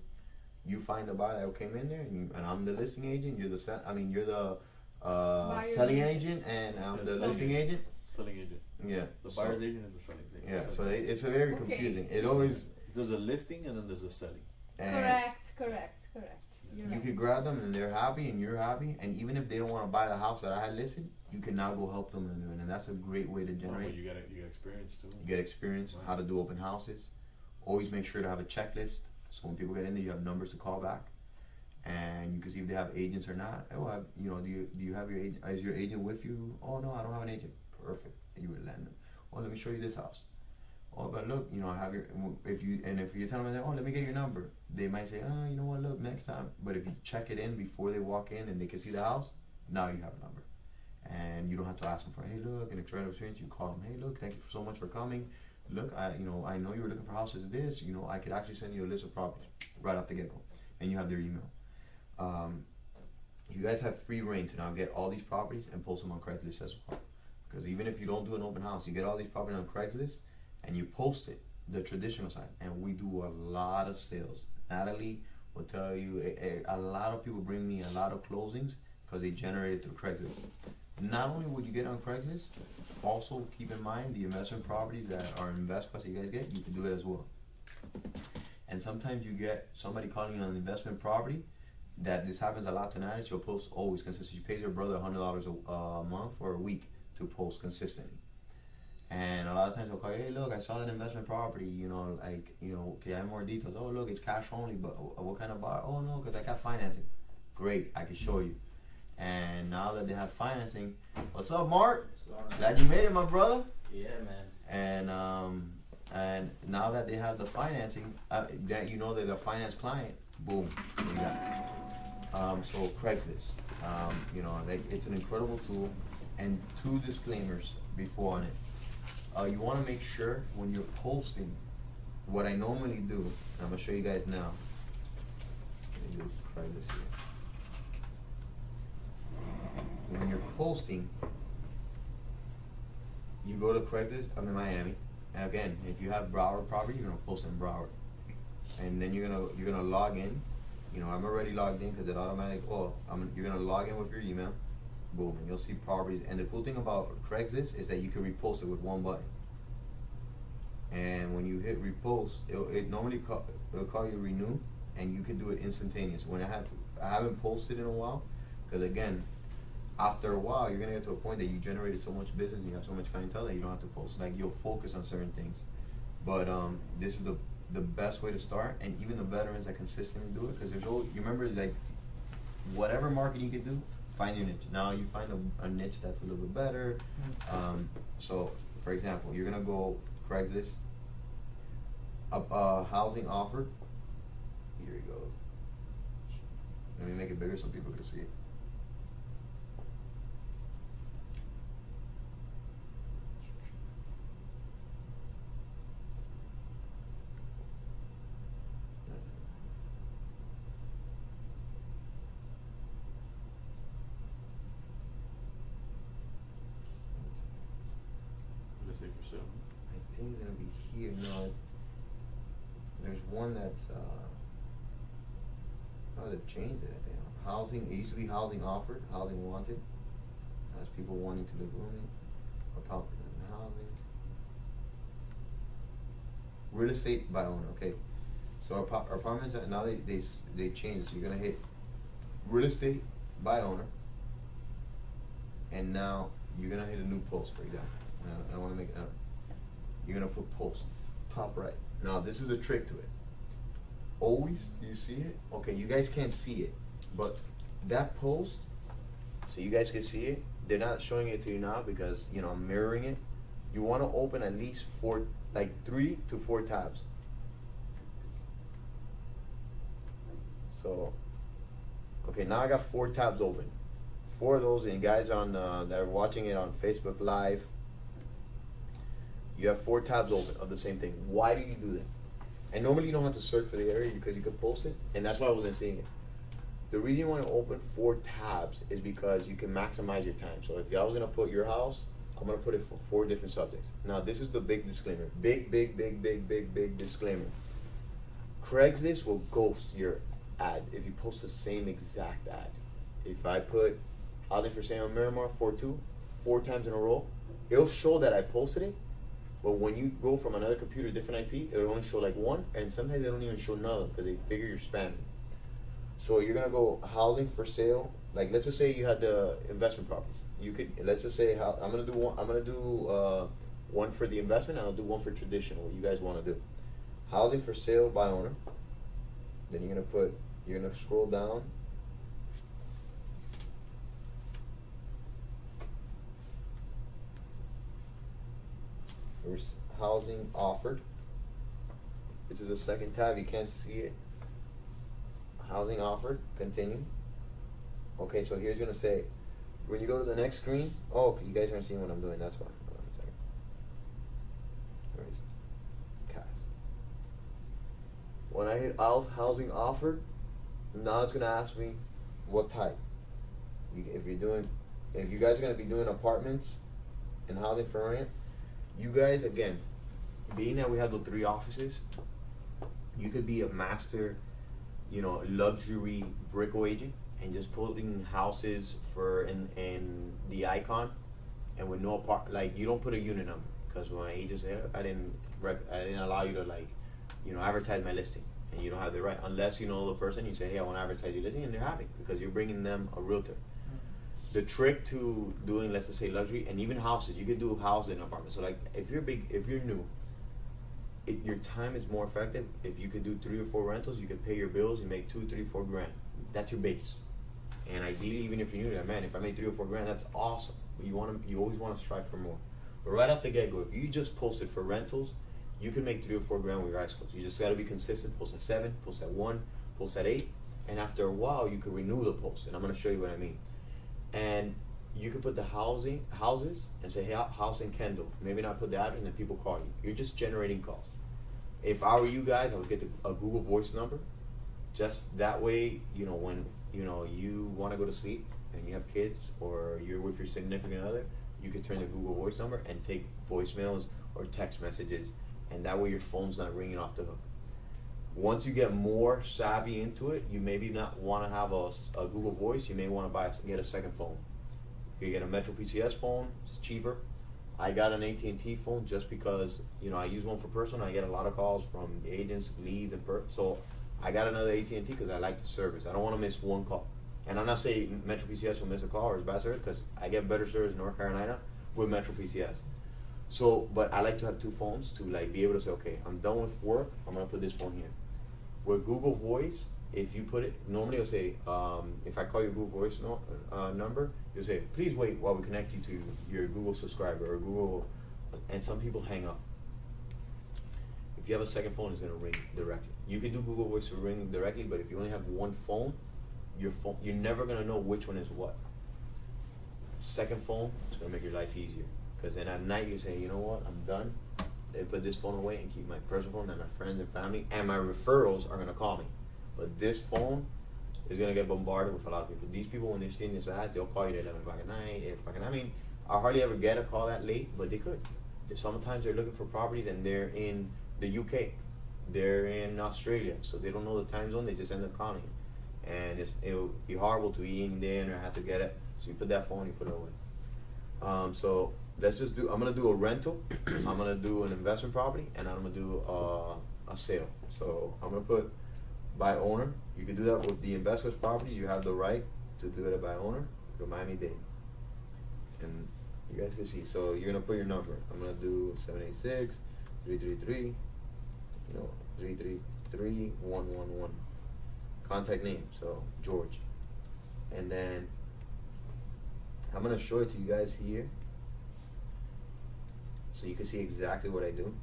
You find the buyer that came in there, and I'm the listing agent. You're the Buyer's selling agent. agent and the Selling listing agent. agent. Selling agent. Yeah. The so- buyer's agent is the selling agent. Yeah, so Selling. it's a very Okay. confusing. It always There's a listing and then there's a selling. and Correct. You're you right. could grab them and they're happy and you're happy, and even if they don't want to buy the house that I had listed, you can now go help them in doing it, and that's a great way to Well, generate. you get experience too. You get experience Right. how to do open houses. Always make sure to have a checklist, so when people get in there, you have numbers to call back, and you can see if they have agents or not. Oh, do you have your agent? Is your agent with you? Oh no, I don't have an agent. Perfect. And you would land them. Oh, let me show you this house. Oh, but look, I have your. If you tell them, oh, let me get your number, they might say, oh, you know what, look, next time. But if you check it in before they walk in and they can see the house, now you have a number, and you don't have to ask them for, hey, look, an incredible experience. You call them, hey, look, thank you so much for coming. Look, I know you were looking for houses. This, I could actually send you a list of properties right off the get go, and you have their email. You guys have free reign to now get all these properties and post them on Craigslist as well. Because even if you don't do an open house, you get all these properties on Craigslist and you post it the traditional side. And we do a lot of sales. Natalie will tell you a lot of people bring me a lot of closings because they generated through Craigslist. Not only would you get on Craigslist, also keep in mind the investment properties that are InvestQuest that you guys get, you can do it as well. And sometimes you get somebody calling you on an investment property. That this happens a lot tonight. She'll post always consistent. She pays her brother $100 a month or a week to post consistently. And a lot of times they'll call you, hey, look, I saw that investment property, can I have more details? Oh, look, it's cash only, but what kind of buyer? Oh, no, because I got financing. Great, I can show you. And now that they have financing, what's up, Mark? Glad you made it, my brother. Yeah, man. And now that they have the financing, that they're the finance client, boom, you got it. So Craigslist, it's an incredible tool. And 2 disclaimers before on it. You want to make sure when you're posting, what I normally do, and I'm gonna show you guys now. Let me do Craigslist here. When you're posting, you go to Craigslist. I'm in Miami, and again, if you have Broward property, you're gonna post in Broward, and then you're gonna log in. I'm already logged in because it automatic. You're gonna log in with your email. Boom, and you'll see properties. And the cool thing about Craigslist is that you can repost it with one button. And when you hit repost, it normally it'll call you renew, and you can do it instantaneous. When I haven't posted in a while, because again, after a while, you're gonna get to a point that you generated so much business, and you have so much clientele that you don't have to post. Like you'll focus on certain things. But this is the best way to start, and even the veterans that consistently do it, because you remember, like, whatever marketing you can do. Find your niche. Now you find a niche that's a little bit better. So, for example, you're gonna go Craigslist, housing offer. Here it goes. Let me make it bigger so people can see it. Listing for sale. I think it's gonna be here. No, there's one that's they've changed it. I think housing. It used to be housing offered, housing wanted. That's people wanting to live rooming, apartment housing. Real estate by owner. Okay, so our apartments now they changed. So you're gonna hit real estate by owner, and now you're gonna hit a new post, for example. I want to make it up. You're gonna put post top right. Now this is a trick to it. Always, you see it? Okay, you guys can't see it, but that post, so you guys can see it. They're not showing it to you now because I'm mirroring it. You want to open at least 3 to 4 tabs. So, okay, now I got 4 tabs open. 4 of those, and guys that are watching it on Facebook Live, you have 4 tabs open of the same thing. Why do you do that? And normally you don't have to search for the area because you could post it, and that's why I wasn't seeing it. The reason you want to open 4 tabs is because you can maximize your time. So if I was gonna put your house, I'm gonna put it for 4 different subjects. Now this is the big disclaimer. Big disclaimer. Craigslist will ghost your ad if you post the same exact ad. If I put housing for sale in Miramar 4-2, 4 times in a row. It'll show that I posted it, but when you go from another computer, different IP, it'll only show like one, and sometimes they don't even show none because they figure you're spamming. So you're gonna go housing for sale. Like let's just say you had the investment properties. You could, let's just say I'm gonna do one. I'm gonna do one for the investment, and I'll do one for traditional. What you guys want to do? Housing for sale by owner. Then you're gonna scroll down. There's housing offered. This is the second tab. You can't see it. Housing offered. Continue. Okay, so here's gonna say when you go to the next screen. Oh, you guys aren't seeing what I'm doing. That's why. Hold on a second. There's cast. When I hit housing offered, now it's gonna ask me what type. If you guys are gonna be doing apartments and housing for rent, you guys, again, being that we have the 3 offices, you could be a master, luxury brickle agent and just putting houses for in the icon, and with no you don't put a unit number, because when agents say I didn't allow you to advertise my listing, and you don't have the right unless you know the person. You say, hey, I want to advertise your listing, and they're happy because you're bringing them a realtor. The trick to doing, let's just say, luxury and even houses, you could do houses and apartments. So like if you're new, your time is more effective. If you could do 3 or 4 rentals, you could pay your bills, you make 2, 3, 4 grand. That's your base. And ideally, even if you're new to that, man, if I make 3 or 4 grand, that's awesome. But you always want to strive for more. But right off the get-go, if you just posted for rentals, you can make 3 or 4 grand with your eyes closed. You just got to be consistent. Post at 7, post at 1, post at 8, and after a while, you can renew the post. And I'm going to show you what I mean. And you can put the houses and say, hey, house in Kendall. Maybe not put the address, and then people call you. You're just generating calls. If I were you guys, I would get a Google Voice number. Just that way, when you want to go to sleep and you have kids or you're with your significant other, you could turn the Google Voice number and take voicemails or text messages, and that way your phone's not ringing off the hook. Once you get more savvy into it, you maybe not want to have a Google Voice. You may want to get a second phone. You get a Metro PCS phone. It's cheaper. I got an AT&T phone just because I use one for personal. I get a lot of calls from agents, leads, so I got another AT&T because I like the service. I don't want to miss one call. And I'm not saying Metro PCS will miss a call or it's bad service, because I get better service in North Carolina with Metro PCS. So, but I like to have 2 phones to be able to say, okay, I'm done with work. I'm gonna put this phone here. With Google Voice, if you put it, normally it'll say, if I call your Google Voice number, you'll say, please wait while we connect you to your Google subscriber or Google, and some people hang up. If you have a second phone, it's gonna ring directly. You can do Google Voice to ring directly, but if you only have one phone, you're never gonna know which one is what. Second phone is gonna make your life easier, because then at night you say, you know what, I'm done. They put this phone away and keep my personal phone, and my friends and family and my referrals are gonna call me. But this phone is gonna get bombarded with a lot of people. These people, when they're seeing this ad, they'll call you at 11 o'clock at night, 8 o'clock at night. I mean, I hardly ever get a call that late, but they could. Sometimes they're looking for properties and they're in the UK, they're in Australia, so they don't know the time zone. They just end up calling you, and it'll be horrible to be in there or have to get it. So you put that phone, you put it away. So let's just do. I'm gonna do a rental. I'm gonna do an investment property, and I'm gonna do a sale. So I'm gonna put by owner. You can do that with the investor's property. You have the right to do it by owner. Go Miami-Dade, and you guys can see. So you're gonna put your number. I'm gonna do 786-333. 333-111. Contact name. So George, and then I'm gonna show it to you guys here, so you can see exactly what I do.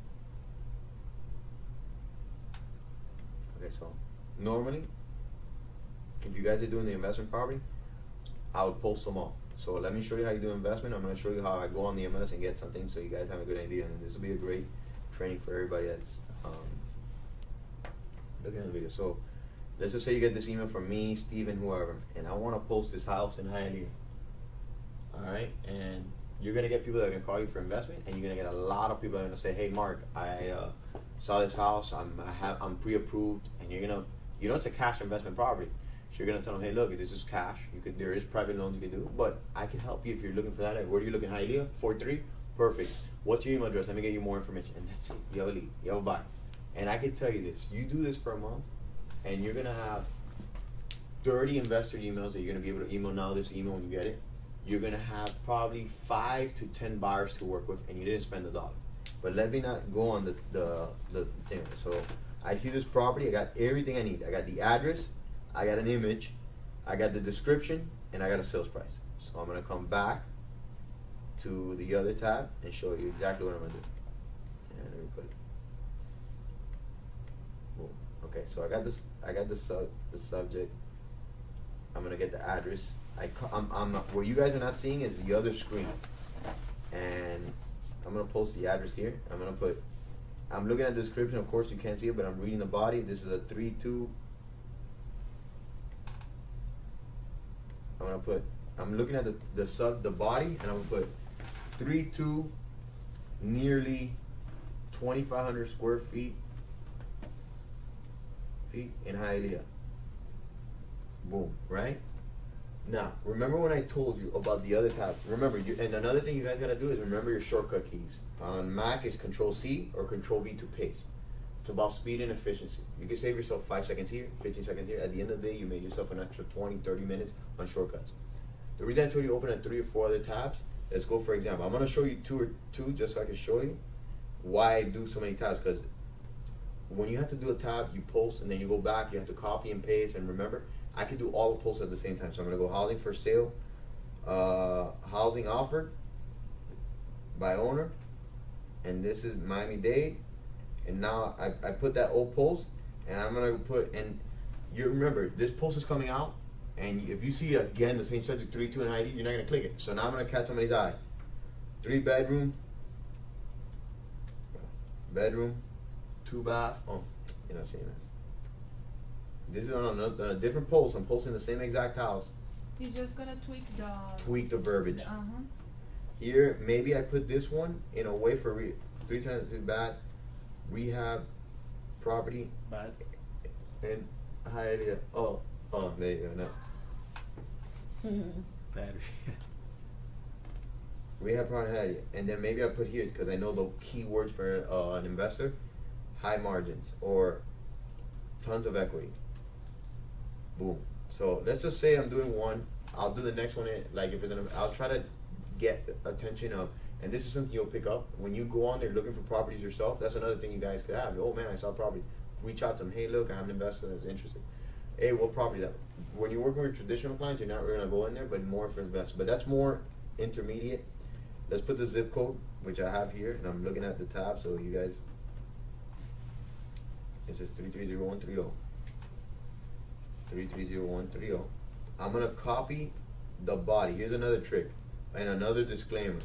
Okay, so normally, if you guys are doing the investment property, I would post them all. So let me show you how you do investment. I'm going to show you how I go on the MLS and get something, so you guys have a good idea. And this will be a great training for everybody that's looking at the video. So let's just say you get this email from me, Steven, whoever, and I want to post this house in Hialeah. All right, and you're gonna get people that are gonna call you for investment, and you're gonna get a lot of people that are gonna say, "Hey, Mark, I saw this house. I'm pre-approved," and you're gonna, it's a cash investment property. So you're gonna tell them, hey, look, this is cash. There is private loans you can do, but I can help you if you're looking for that. Where are you looking, Hialeah? 4-3? Perfect. What's your email address? Let me get you more information. And that's it. You have a lead. You have a buyer. And I can tell you this: you do this for a month, and you're gonna have 30 investor emails that you're gonna be able to email now. This email when you get it, you're gonna have probably 5 to 10 buyers to work with, and you didn't spend $1. But let me not go on the thing. So I see this property. I got everything I need. I got the address. I got an image. I got the description, and I got a sales price. So I'm gonna come back to the other tab and show you exactly what I'm gonna do. And let me put it. Boom. Okay, so I got this. I got the subject. I'm gonna get the address. I'm not, what you guys are not seeing is the other screen, and I'm gonna post the address here. I'm looking at the description. Of course, you can't see it, but I'm reading the body. This is a 3-2. I'm looking at the body, and I'm gonna put 3-2, nearly 2,500 square feet in Hialeah. Boom, right? Now, remember when I told you about the other tab? Remember, and another thing you guys gotta do is remember your shortcut keys. On Mac, it's Control-C or Control-V to paste. It's about speed and efficiency. You can save yourself 5 seconds here, 15 seconds here. At the end of the day, you made yourself an extra 20, 30 minutes on shortcuts. The reason I told you to open at 3 or 4 other tabs, let's go for example. I'm gonna show you two just so I can show you why I do so many tabs. Because when you have to do a tab, you post and then you go back, you have to copy and paste. And remember, I can do all the posts at the same time. So I'm gonna go housing for sale, housing offered by owner, and this is Miami-Dade. And now I put that old post, and I'm gonna put, and you remember this post is coming out, and if you see again the same subject 3-2 and ID, you're not gonna click it. So now I'm gonna catch somebody's eye. 3-bedroom, 2-bath. Oh, you're not seeing this. This is on a different post. I'm posting the same exact house. He's just gonna tweak the Verbiage. Here, maybe I put this one in a way for 3 times 2 bad. Rehab property Bad. and Hialeah. Oh, there you go. No. Bad. Rehab property Hialeah, and then maybe I put here because I know the keywords for an investor: high margins or tons of equity. Boom. So let's just say I'm doing one. I'll do the next one. Like if it's I'll try to get attention of. And this is something you'll pick up when you go on there looking for properties yourself. That's another thing you guys could have. Oh man, I saw a property. Reach out to them. Hey, look, I have an investor that's interested. Hey, what property that? When you're working with traditional clients, you're not really gonna go in there, but more for investment. But that's more intermediate. Let's put the zip code, which I have here, and I'm looking at the tab, so you guys. It says 330130. 330130. I'm gonna copy the body. Here's another trick and another disclaimer.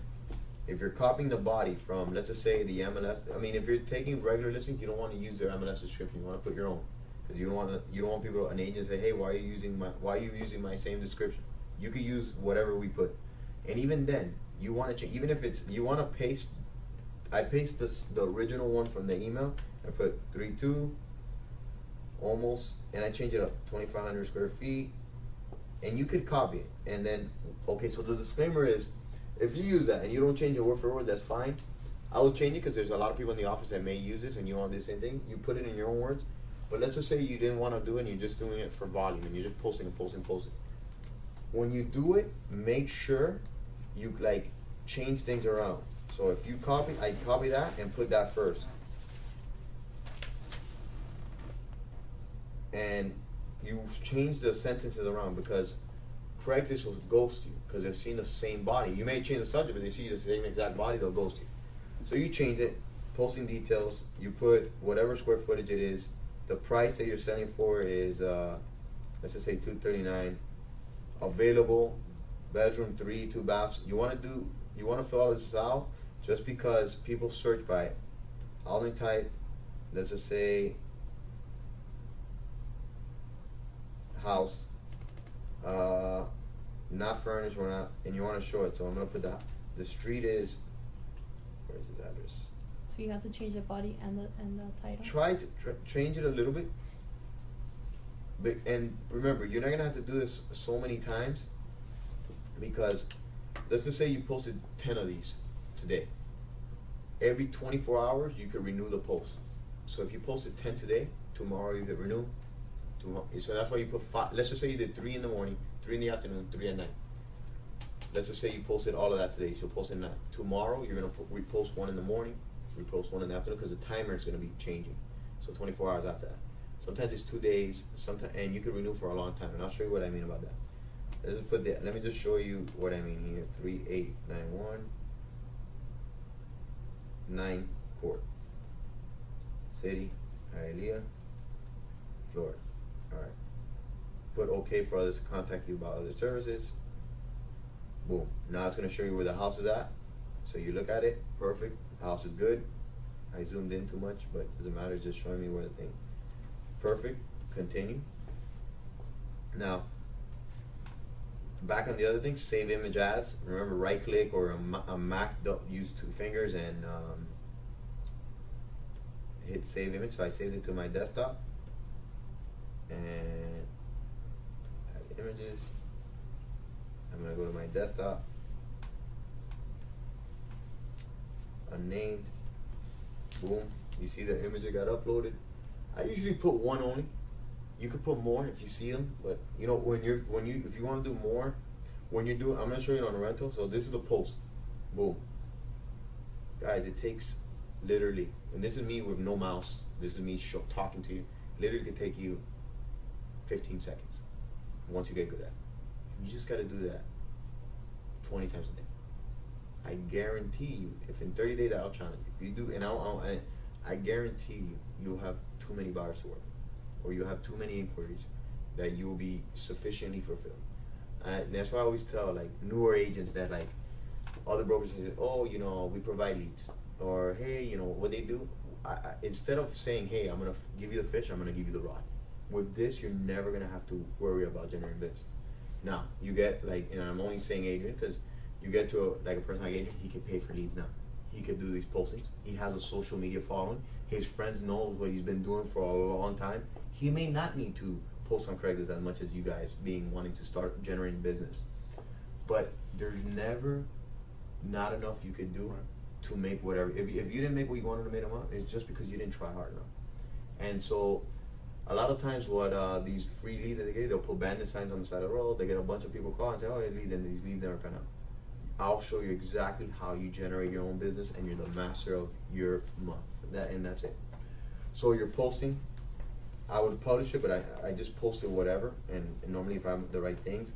If you're copying the body from, let's just say the MLS, I mean, if you're taking regular listings, you don't want to use their MLS description. You want to put your own, because you don't want people, an agent say, hey, why are you using my same description? You could use whatever we put, and even then, you want to change. Even if it's you want to paste, I paste the original one from the email. I put 3-2, almost, and I change it up 2,500 square feet, and you could copy it, and then okay. So the disclaimer is, if you use that and you don't change it word for word, that's fine. I will change it because there's a lot of people in the office that may use this and you want to do the same thing. You put it in your own words. But let's just say you didn't want to do it and you're just doing it for volume and you're just posting and posting and posting. When you do it, make sure you like change things around. So if you copy, I copy that and put that first. And you change the sentences around because Craigslist will ghost you because they've seen the same body. You may change the subject, but they see the same exact body, they'll ghost you. So you change it, posting details, you put whatever square footage it is. The price that you're selling for is, let's just say $239. Available, bedroom 3, 2 baths. You want to fill all this out just because people search by it. Housing type, let's just say house. Not furnished, we're not, and you want to show it, so I'm gonna put that. The street is, where's his address? So you have to change the body and the title. Try to change it a little bit. But, and remember, you're not gonna have to do this so many times, because let's just say you posted 10 of these today. Every 24 hours, you could renew the post. So if you posted 10 today, tomorrow you could renew. Tomorrow, so that's why you put 5. Let's just say you did 3 in the morning, 3 in the afternoon, 3 at night. Let's just say you posted all of that today, so post at night. Tomorrow, you're gonna repost 1 in the morning, repost 1 in the afternoon, because the timer is gonna be changing. So 24 hours after that. Sometimes it's 2 days, sometimes, and you can renew for a long time. And I'll show you what I mean about that. Let's just put that. Let me just show you what I mean here. 3891 9 Court, City, Hialeah, Florida. All right. Put OK for others to contact you about other services. Boom. Now it's gonna show you where the house is at. So you look at it, perfect. The house is good. I zoomed in too much, but it doesn't matter. It's just showing me where the thing. Perfect. Continue. Now, back on the other thing, save image as. Remember, right click, or a Mac, don't use 2 fingers and hit save image. So I saved it to my desktop. And add images. I'm gonna go to my desktop. Unnamed. Boom. You see the image that got uploaded. I usually put 1 only. You could put more if you see them, but you know, if you want to do more, when you're doing, I'm gonna show you on a rental. So this is the post. Boom. Guys, it takes literally, and this is me with no mouse. This is me talking to you. Literally could take you 15 seconds once you get good at it. You just gotta do that 20 times a day. I guarantee you, if in 30 days I'll challenge you. If you do, and I guarantee you, you'll have too many buyers to work, or you have too many inquiries that you will be sufficiently fulfilled. And that's why I always tell like newer agents that like other brokers say, oh, you know, we provide leads, or hey, you know what they do. Instead of saying, hey, I'm gonna give you the fish, I'm gonna give you the rod. With this, you're never gonna have to worry about generating business. Now you get like, and I'm only saying agent because you get to a person like agent, he can pay for leads now. He could do these postings. He has a social media following. His friends know what he's been doing for a long time. He may not need to post on Craigslist as much as you guys wanting to start generating business. But there's never not enough you could do to make whatever. If you didn't make what you wanted to make a month, it's just because you didn't try hard enough. And so a lot of times what these free leads that they get, they'll put bandit signs on the side of the road. They get a bunch of people call and say, oh, leads, and these leads never pan out. I'll show you exactly how you generate your own business, and you're the master of your month. And that's it. So you're posting. I would publish it, but I just posted whatever, and normally if I have the right things,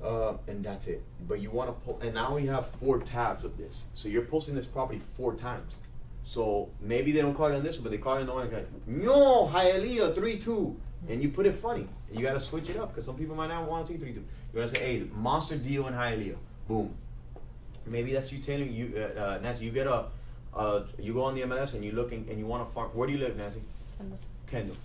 and that's it. But you want to post, and now we have 4 tabs of this. So you're posting this property 4 times. So maybe they don't call you on this one, but they call you on the one like, no, Hialeah 3-2, and you put it funny. You got to switch it up because some people might not want to see 3-2. You want to say, hey, monster deal in Hialeah. Boom. Maybe that's you telling you, Nancy. You get you go on the MLS and you looking and you want to farm. Where do you live, Nancy? Kendall.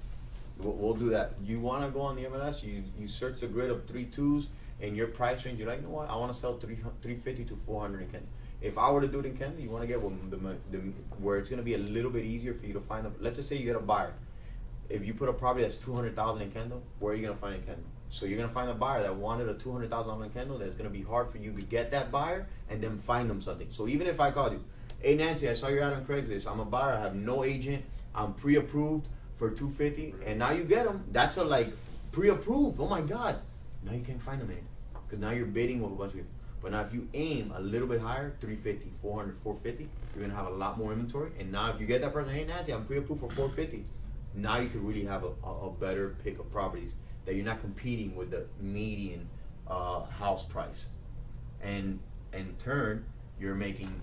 We'll do that. You want to go on the MLS. You search the grid of 3-2s and your price range. You're like, you know what? I want to sell 350 to 400 in Kendall. If I were to do it in Kendall, you want to get where it's going to be a little bit easier for you to find. Let's just say you get a buyer. If you put a property that's 200,000 in Kendall, where are you going to find in Kendall? So you're going to find a buyer that wanted a 200,000 in Kendall. That's going to be hard for you to get that buyer and then find them something. So even if I called you, hey Nancy, I saw your ad on Craigslist. I'm a buyer. I have no agent. I'm pre-approved for 250, and now you get them. That's a like pre-approved. Oh my God! Now you can't find them anymore because now you're bidding with a bunch of people. But now if you aim a little bit higher, 350, 400, 450, you're gonna have a lot more inventory. And now if you get that person, hey Nancy, I'm pre-approved for 450. Now you can really have a better pick of properties that you're not competing with the median house price. And in turn, you're making,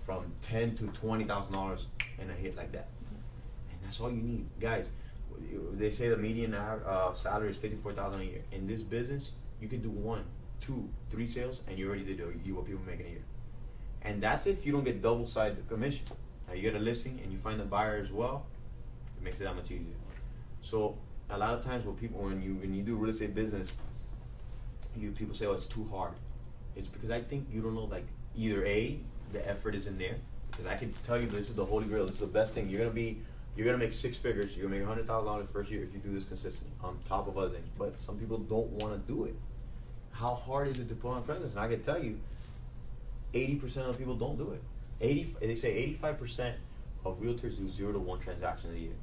from $10,000 to $20,000 in a hit like that. And that's all you need, guys. They say the median salary is $54,000 a year. In this business, you can do 1, 2, 3 sales, and you already did what people make in a year. And that's if you don't get double-sided commission. Now you get a listing and you find a buyer as well. It makes it that much easier. So a lot of times, when you do real estate business, people say, "Oh, it's too hard." It's because I think you don't know, like, either A, the effort isn't there, because I can tell you this is the holy grail, this is the best thing. You're gonna be You're gonna make six figures. You're gonna make $100,000 first year if you do this consistently, on top of other things. But some people don't want to do it. How hard is it to put on Craigslist? And I can tell you, 80% of the people don't do it. They say 85% of realtors do 0 to 1 transaction a year.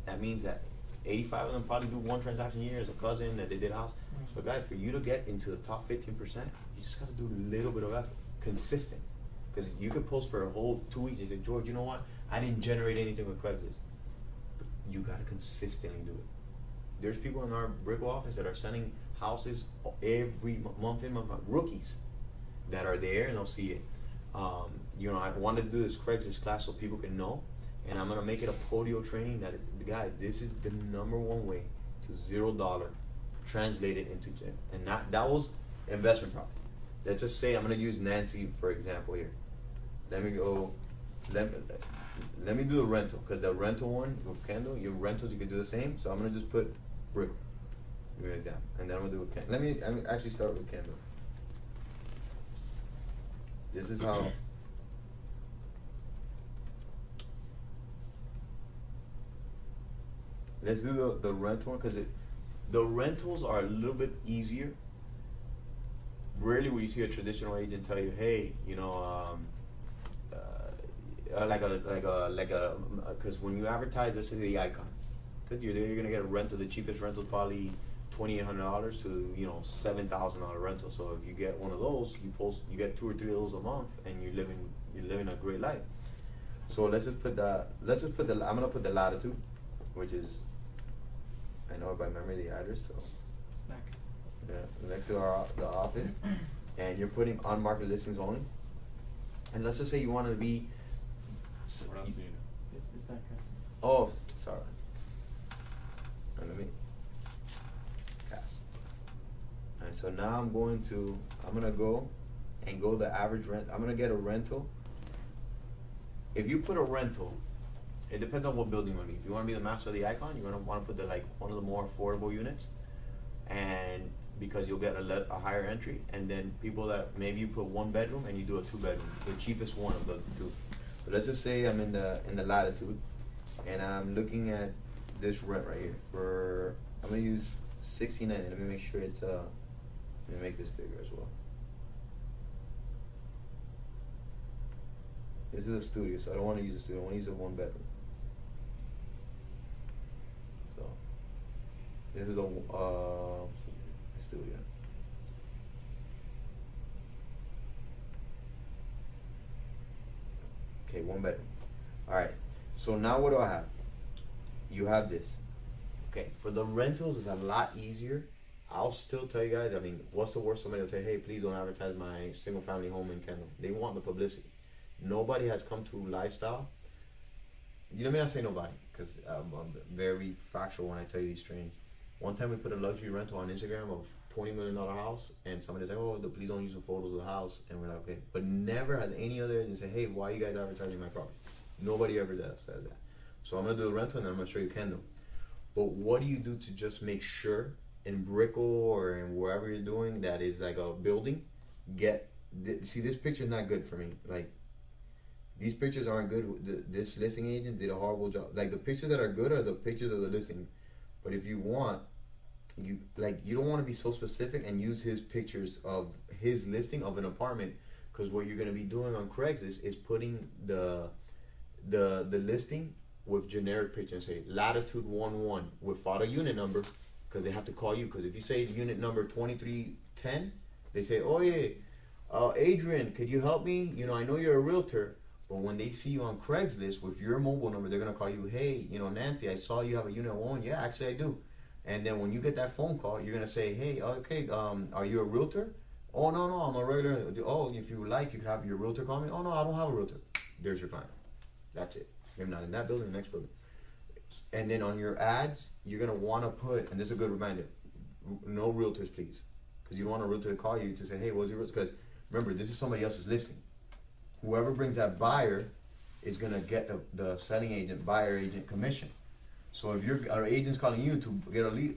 That means that 85 of them probably do 1 transaction a year as a cousin that they did a house. So guys, for you to get into the top 15%, you just gotta do a little bit of effort, consistent. Because you could post for a whole 2 weeks and say, George, you know what? I didn't generate anything with Craigslist. But you gotta consistently do it. There's people in our Brickell office that are selling houses every month in, month out, rookies that are there and they'll see it. You know, I wanted to do this Craigslist class so people can know, and I'm gonna make it a Podio training that, guys, this is the #1 way to $0 translate it into gym. And that was investment property. Let's just say I'm gonna use Nancy for example here. Let me go. Let me do the rental, because the rental one with Kendall, your rentals you can do the same. So I'm gonna just put brick, give me an example, and then I'm gonna do a Kendall. Let me actually start with Kendall. This is how. Let's do the rental one, because the rentals are a little bit easier. Rarely will you see a traditional agent tell you, hey, you know, because when you advertise, this is the icon. Because you're there, you're gonna get a rental. The cheapest rental is probably $2,800 to $7,000 rental. So if you get one of those, you get 2 or 3 of those a month, and you're living a great life. So let's just put the. I'm gonna put the latitude, which is, I know it by memory, the address. So yeah, next to the office, and you're putting on market listings only. And let's just say you want to be. We're not seeing it. It's not custom. Oh, sorry. Let me cast. And so now I'm gonna go and go the average rent. I'm gonna get a rental. If you put a rental, it depends on what building you want to be. If you want to be the master of the icon, you're gonna want to put one of the more affordable units, and because you'll get a higher entry. And then people that maybe you put 1 bedroom and you do a 2 bedroom, the cheapest one of the 2. But let's just say I'm in the latitude, and I'm looking at this rent right here I'm gonna use 69. Let me make sure it's let me make this bigger as well. This is a studio, so I don't want to use a studio. I want to use a 1 bedroom. So this is a studio. Okay, 1 bedroom. All right. So now what do I have? You have this. Okay, for the rentals, it's a lot easier. I'll still tell you guys, I mean, what's the worst? Somebody will tell you, hey, please don't advertise my single family home in Kendall. They want the publicity. Nobody has come to lifestyle. You know, let me not say nobody, because I'm very factual when I tell you these trainings. One time we put a luxury rental on Instagram of $20 million house, and somebody's like, oh, please don't use the photos of the house. And we're like, okay. But never has any other agent say, hey, why are you guys advertising my property? Nobody ever says that. So I'm going to do the rental, and then I'm going to show you Kendall. But what do you do to just make sure in Brickell or in wherever you're doing that is like a building, see, this picture is not good for me. Like, these pictures aren't good. This listing agent did a horrible job. Like, the pictures that are good are the pictures of the listing. But if you want, you don't want to be so specific and use his pictures of his listing of an apartment, because what you're going to be doing on Craigslist is putting the listing with generic pictures, say latitude 11 without a unit number, because they have to call you. Because if you say unit number 2310, they say, oh yeah, Adrian, could you help me? You know, I know you're a realtor. But when they see you on Craigslist with your mobile number, they're gonna call you, hey, you know, Nancy, I saw you have a unit 1. Yeah, actually I do. And then when you get that phone call, you're gonna say, hey, okay, are you a realtor? Oh no, I'm a regular. Oh, if you like, you could have your realtor call me. Oh no, I don't have a realtor. There's your client. That's it. Maybe not in that building, the next building. And then on your ads, you're gonna wanna put, and this is a good reminder, no realtors, please. Because you don't want a realtor to call you to say, hey, what's your realtor? Because remember, this is somebody else's listing. Whoever brings that buyer is gonna get the selling agent, buyer agent commission. So if our agent's calling you to get a lead,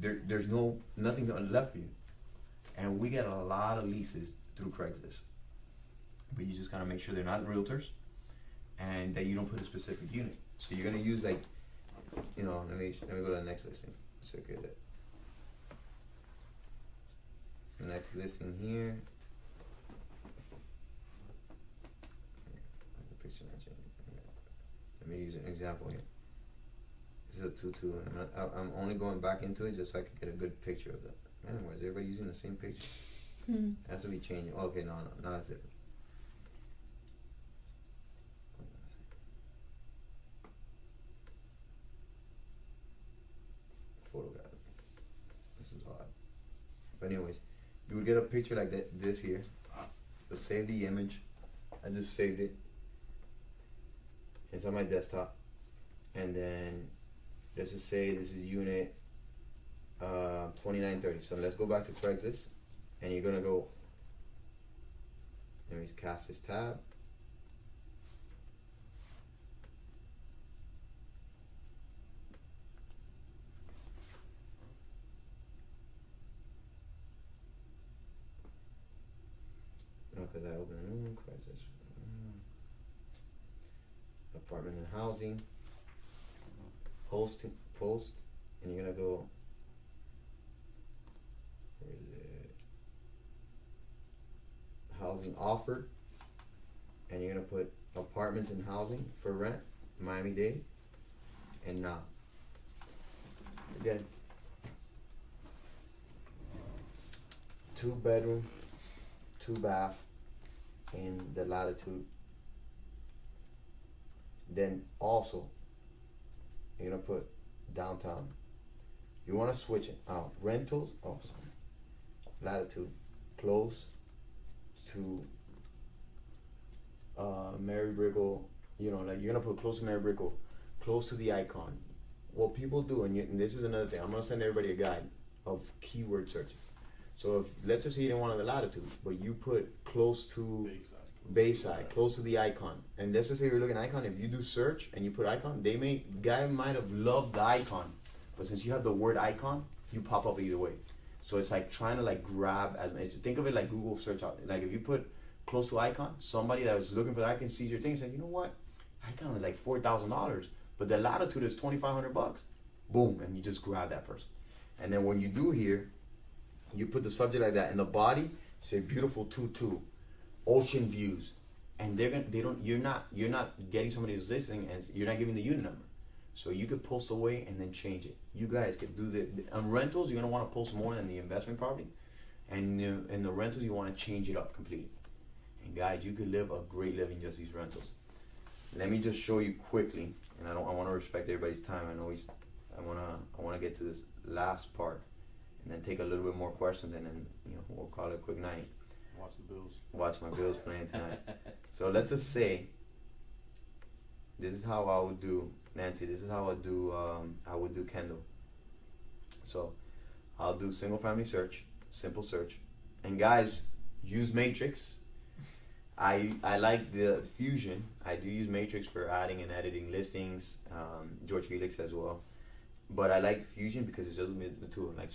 there's nothing left for you. And we get a lot of leases through Craigslist. But you just gotta make sure they're not realtors, and that you don't put a specific unit. So you're gonna use like, let me go to the next listing. So get it. The next listing here. Picture not changing. Let me use an example here. This is a 2-2, and I'm only going back into it just so I can get a good picture of that. Man, why is everybody using the same picture? Has to be changing. Okay, no, that's it. Photo gallery. This is odd. But anyways, you would get a picture like that. This here. Let's save the image. I just saved it. It's on my desktop, and then let's just say this is unit 2930. So let's go back to Craigslist, and you're gonna go. Let me cast this tab. Okay, that open Craigslist. Apartment and housing. Post, and you're gonna go. Where is it? Housing offered, and you're gonna put apartments and housing for rent, Miami-Dade, and now. Again, 2-bedroom, 2-bath, in the Latitude. Then also, you're gonna put downtown. You wanna switch it out. Rentals, Latitude, close to Mary Brickell. Like you're gonna put close to Mary Brickell, close to the icon. What people do, and this is another thing, I'm gonna send everybody a guide of keyword searches. So if, let's just say you didn't want the Latitude, but you put close to Bayside, close to the icon, and let's just say you're looking at icon. If you do search and you put icon, guy might have loved the icon, but since you have the word icon, you pop up either way. So it's like trying to like grab as much. Think of it like Google search out. Like if you put close to icon, somebody that was looking for the icon sees your thing and says, you know what, icon is like $4,000, but the Latitude is $2,500. Boom, and you just grab that person. And then when you do here, you put the subject like that in the body. Say beautiful 2-2. Ocean views, and you're not getting somebody who's listening, and you're not giving the unit number, so you could post away and then change it. You guys could do on rentals. You're gonna want to post more than the investment property, and in the rentals you want to change it up completely. And guys, you could live a great living just these rentals. Let me just show you quickly, and I want to respect everybody's time. I know I want to get to this last part, and then take a little bit more questions, and then we'll call it a quick night. Watch the Bills. Watch my Bills playing tonight. So let's just say, this is how I would do, Nancy, this is how I would do Kendall. So I'll do single family search, simple search. And guys, use Matrix. I like the Fusion. I do use Matrix for adding and editing listings, George Felix as well. But I like Fusion because it's just the tool. Like,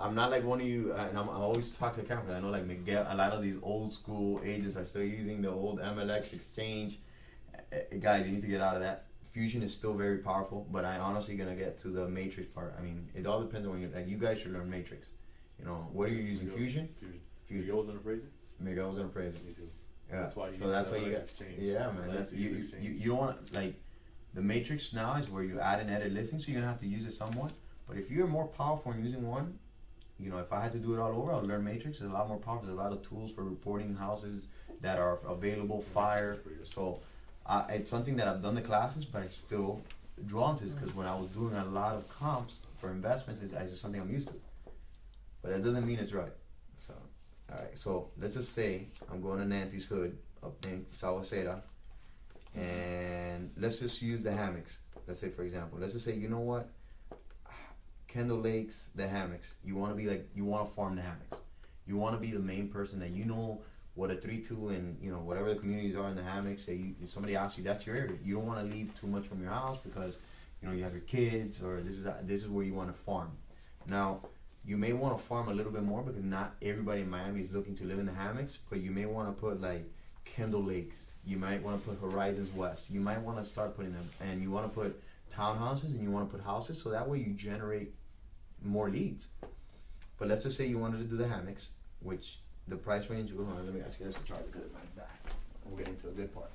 I'm not like one of you, and I always talk to the camera. I know like Miguel, a lot of these old school agents are still using the old MLX exchange. Guys, you need to get out of that. Fusion is still very powerful, but I honestly gonna get to the Matrix part. I mean, it all depends on when you guys should learn Matrix. What are you using? Fusion? Fusion. Miguel was an appraiser? Miguel was an appraiser. Me too. Yeah. That's why you got exchange. Yeah, man. That's you don't want like. The Matrix now is where you add and edit listings, so you're gonna have to use it somewhat. But if you're more powerful in using one, if I had to do it all over, I'll learn Matrix. It's a lot more powerful. There's a lot of tools for reporting houses that are available, fire. So it's something that I've done the classes, but I still drawn to this because when I was doing a lot of comps for investments, it's just something I'm used to. But that doesn't mean it's right. So, all right. So let's just say I'm going to Nancy's Hood up in Sawaceda. And let's just use the hammocks. Let's say, for example, let's just say, you know what, Kendall Lakes, the hammocks. You want to farm the hammocks. You want to be the main person that what a 3-2 and whatever the communities are in the hammocks. Say somebody asks you, that's your area. You don't want to leave too much from your house because you have your kids, or this is where you want to farm. Now, you may want to farm a little bit more because not everybody in Miami is looking to live in the hammocks, but you may want to put like Kendall Lakes. You might want to put Horizons West. You might want to start putting them, and you want to put townhouses, and you want to put houses, so that way you generate more leads. But let's just say you wanted to do the hammocks, which the price range, hold on, let me actually just chart because like that. We'll get into a good part.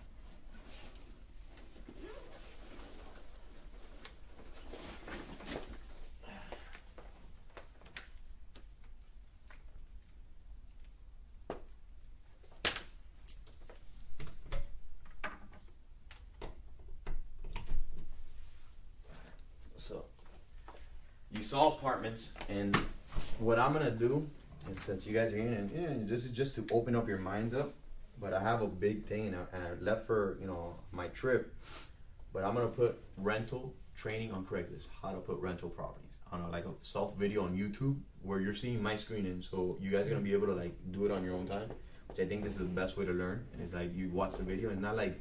So, you saw apartments, and what I'm gonna do, and since you guys are in, and this is just to open up your minds up, but I have a big thing, and I left for, you know, my trip, but I'm gonna put rental training on Craigslist, how to put rental properties. I don't know, like a self video on YouTube where you're seeing my screen, and so you guys are gonna be able to like do it on your own time, which I think this is the best way to learn. And it's like you watch the video, and not like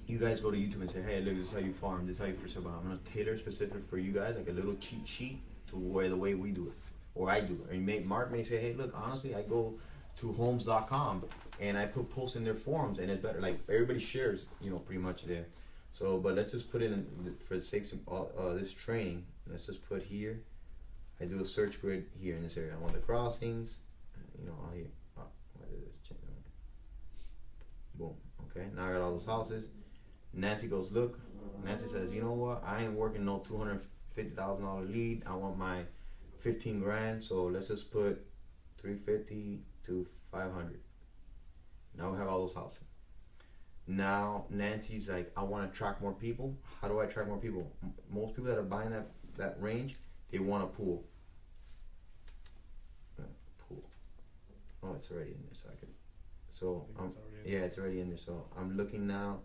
you guys go to YouTube and say, hey, look, this is how you farm, this is how you for sale. I'm gonna tailor specific for you guys, like a little cheat sheet to where the way we do it, or I do it. And Mark may say, hey, look, honestly, I go to homes.com and I put posts in their forums, and it's better. Like everybody shares, you know, pretty much there. So, but let's just put it in for the sake of this training. Let's just put here. I do a search grid here in this area. I want the crossings, you know, all here. Oh, what is this? Boom. Okay. Now I got all those houses. Nancy goes, look. Nancy says, you know what? I ain't working no $250,000 lead. I want my 15 grand. So let's just put 350 to 500. Now we have all those houses. Now Nancy's like, I want to attract more people. How do I attract more people? Most people that are buying that range, they want a pool. Pool. Oh, it's already in there. So yeah, it's already in there. So I'm looking now.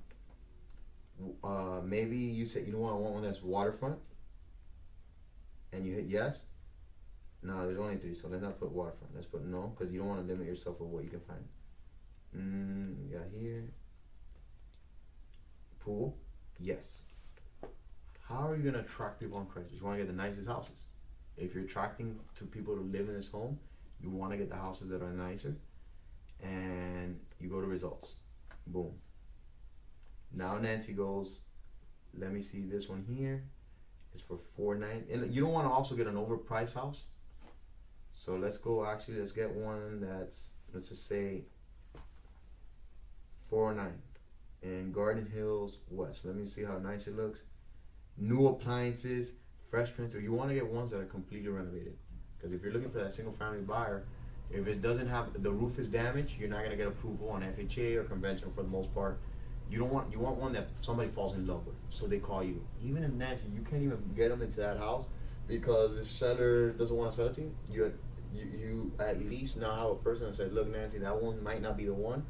Maybe you said, you know what, I want one that's waterfront, and you hit yes. No, there's only 3, so let's not put waterfront. Let's put no, because you don't want to limit yourself with what you can find. You got here. Pool, yes. How are you gonna attract people on Craigslist? You want to get the nicest houses. If you're attracting to people to live in this home, you want to get the houses that are nicer, and you go to results. Boom. Now Nancy goes, let me see this one here. It's for $490, and you don't want to also get an overpriced house. So let's go. Actually, let's get one that's, let's just say $409 in Garden Hills West. Let me see how nice it looks. New appliances, fresh printer. You want to get ones that are completely renovated, because if you're looking for that single family buyer, if it doesn't have, the roof is damaged, you're not gonna get approval on FHA or conventional for the most part. You want one that somebody falls in love with, so they call you. Even in Nancy, you can't even get them into that house because the seller doesn't want to sell it to you. You at least now have a person that says, look, Nancy, that one might not be the one,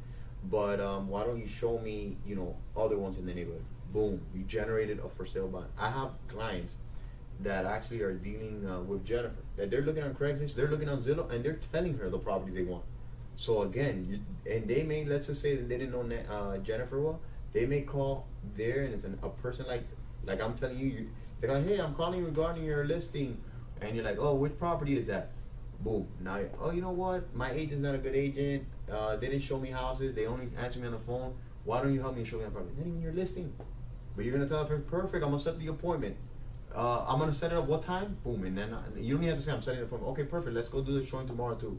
but why don't you show me, you know, other ones in the neighborhood? Boom, you generated a for sale buy. I have clients that actually are dealing with Jennifer, that they're looking on Craigslist, they're looking on Zillow, and they're telling her the properties they want. So again, and they may, let's just say that they didn't know Jennifer well, they may call there, and it's a person like I'm telling you, they're like, hey, I'm calling regarding your listing, and you're like, oh, which property is that? Boom. Now, oh, you know what? My agent's not a good agent. They didn't show me houses. They only answer me on the phone. Why don't you help me show me a property? Not even your listing. But you're gonna tell her, perfect. I'm gonna set the appointment. I'm gonna set it up. What time? Boom. And then you don't even have to say I'm setting the appointment. Okay, perfect. Let's go do the showing tomorrow too.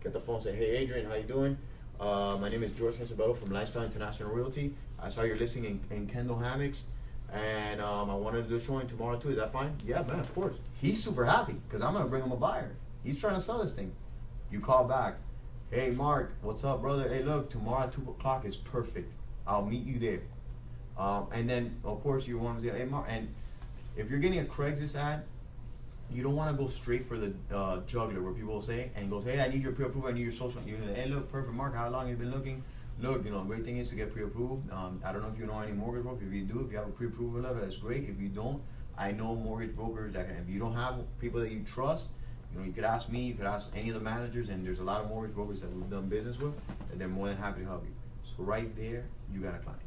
Get the phone. Say, hey, Adrian, how you doing? My name is George Cancebello from Lifestyle International Realty. I saw your listing in Kendall Hammocks, and I wanted to do a showing tomorrow too. Is that fine? Yeah, man, of course. He's super happy because I'm gonna bring him a buyer. He's trying to sell this thing. You call back. Hey, Mark, what's up, brother? Hey, look, tomorrow at 2 o'clock is perfect. I'll meet you there. And then, of course, you want to say, hey, Mark, and if you're getting a Craigslist ad, you don't want to go straight for the juggler where people will say and goes, hey, I need your pre-approval, I need your social. You're like, hey, look, perfect, Mark, how long have you been looking? Look, you know, great thing is to get pre-approved. I don't know if you know any mortgage brokers. If you do, if you have a pre-approval letter, that's great. If you don't, I know mortgage brokers that can. If you don't have people that you trust, you know, you could ask me, you could ask any of the managers, and there's a lot of mortgage brokers that we've done business with, and they're more than happy to help you. So right there, you got a client.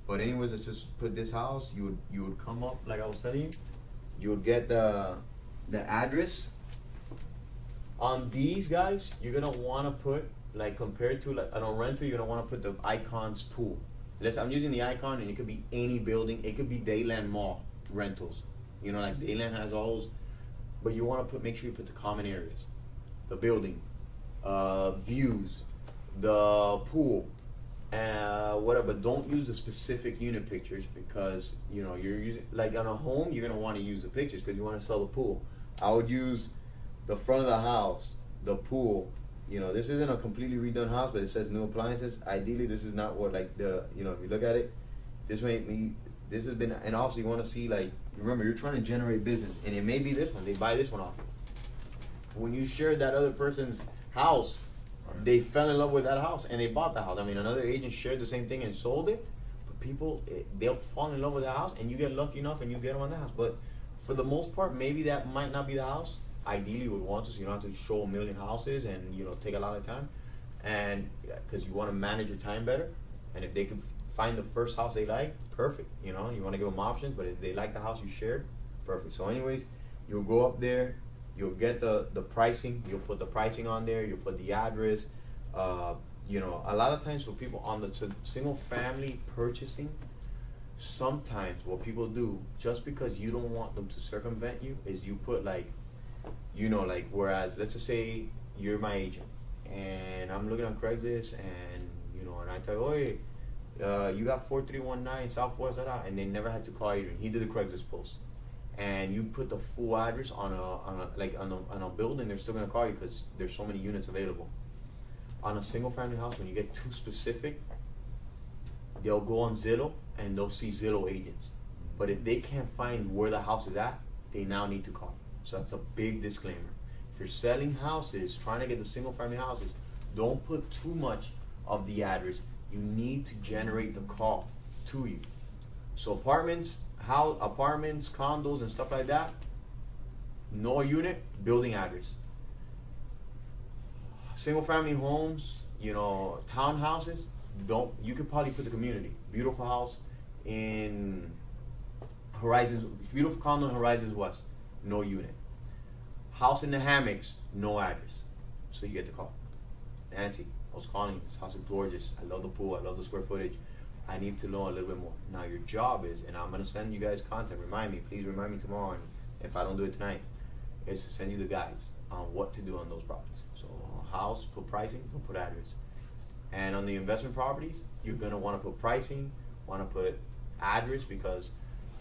But anyways, let's just put this house. You would come up like I was telling you. You would get the address. On these guys, you're gonna want to put like compared to like on a rental, you're gonna want to put the icons pool. I'm using the icon, and it could be any building. It could be Dayland Mall rentals. You know, like Dayland has all those, but you want to make sure you put the common areas, the building, views, the pool, whatever. But don't use the specific unit pictures, because you know you're using, like on a home, you're gonna want to use the pictures because you want to sell the pool. I would use the front of the house, the pool. You know, this isn't a completely redone house, but it says new appliances. Ideally, this is not what, like, the, you know, if you look at it, this has been, and also you want to see, like, remember, you're trying to generate business, and it may be this one, they buy this one off you. When you share that other person's house, they fell in love with that house, and they bought the house. I mean, another agent shared the same thing and sold it, but people, they'll fall in love with that house, and you get lucky enough, and you get them on the house. But for the most part, maybe that might not be the house. Ideally, you would want to, so you don't have to show a million houses and, you know, take a lot of time, and because you want to manage your time better. And if they can find the first house they like, perfect. You know, you want to give them options, but if they like the house you shared, perfect. So anyways, you'll go up there, you'll get the pricing, you'll put the pricing on there, you'll put the address. You know, a lot of times for people on the single family purchasing, sometimes what people do, just because you don't want them to circumvent you, is you put, like, you know, like, whereas, let's just say you're my agent, and I'm looking on Craigslist, and, you know, and I tell you, oh, hey, you got 4319 Southwest, and they never had to call Adrian. He did the Craigslist post, and you put the full address on a building, they're still gonna call you because there's so many units available. On a single family house, when you get too specific, they'll go on Zillow and they'll see Zillow agents. But if they can't find where the house is at, they now need to call you. So that's a big disclaimer. If you're selling houses, trying to get the single family houses, don't put too much of the address. You need to generate the call to you. So apartments, condos, and stuff like that, no unit, building address. Single family homes, you know, townhouses, you could probably put the community. Beautiful house in Horizons, beautiful condo in Horizons West, no unit. House in the hammocks, no address. So you get the call. Nancy, I was calling you. This house is gorgeous. I love the pool. I love the square footage. I need to know a little bit more. Now your job is, and I'm gonna send you guys content. Remind me, please remind me tomorrow. And if I don't do it tonight, is to send you the guides on what to do on those properties. So house, put pricing, put address. And on the investment properties, you're gonna want to put pricing, want to put address, because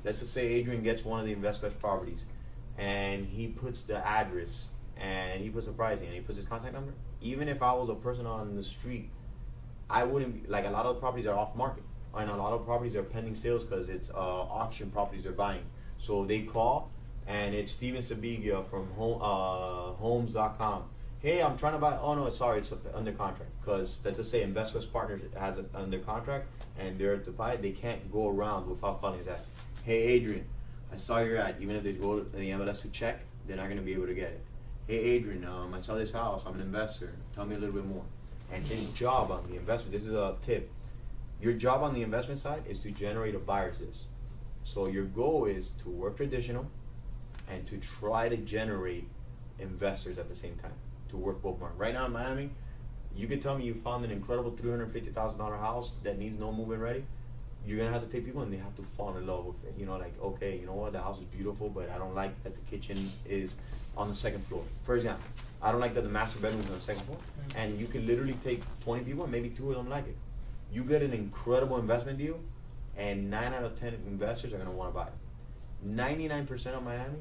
let's just say Adrian gets one of the investment properties, and he puts the address, and he puts the pricing, and he puts his contact number. Even if I was a person on the street, I wouldn't, like, a lot of the properties are off market, and a lot of properties are pending sales because it's auction properties they're buying. So they call, and it's Steven Sabigia from homes.com. Hey, I'm trying to buy. Oh no, sorry, it's under contract. Because let's just say Investors Partners has it under contract, and they're to buy it. They can't go around without calling his ad. Hey, Adrian, I saw your ad. Even if they go to the MLS to check, they're not going to be able to get it. Hey, Adrian, I saw this house. I'm an investor. Tell me a little bit more. And his job on the investment. This is a tip. Your job on the investment side is to generate a buyer's list. So your goal is to work traditional, and to try to generate investors at the same time. To work both markets. Right now in Miami, you could tell me you found an incredible $350,000 house that needs no move-in ready. You're gonna have to take people, and they have to fall in love with it. You know, like, okay, you know what, the house is beautiful, but I don't like that the kitchen is on the second floor. For example, I don't like that the master bedroom is on the second floor. And you can literally take 20 people, and maybe 2 of them like it. You get an incredible investment deal, and 9 out of 10 investors are gonna want to buy it. 99% of Miami,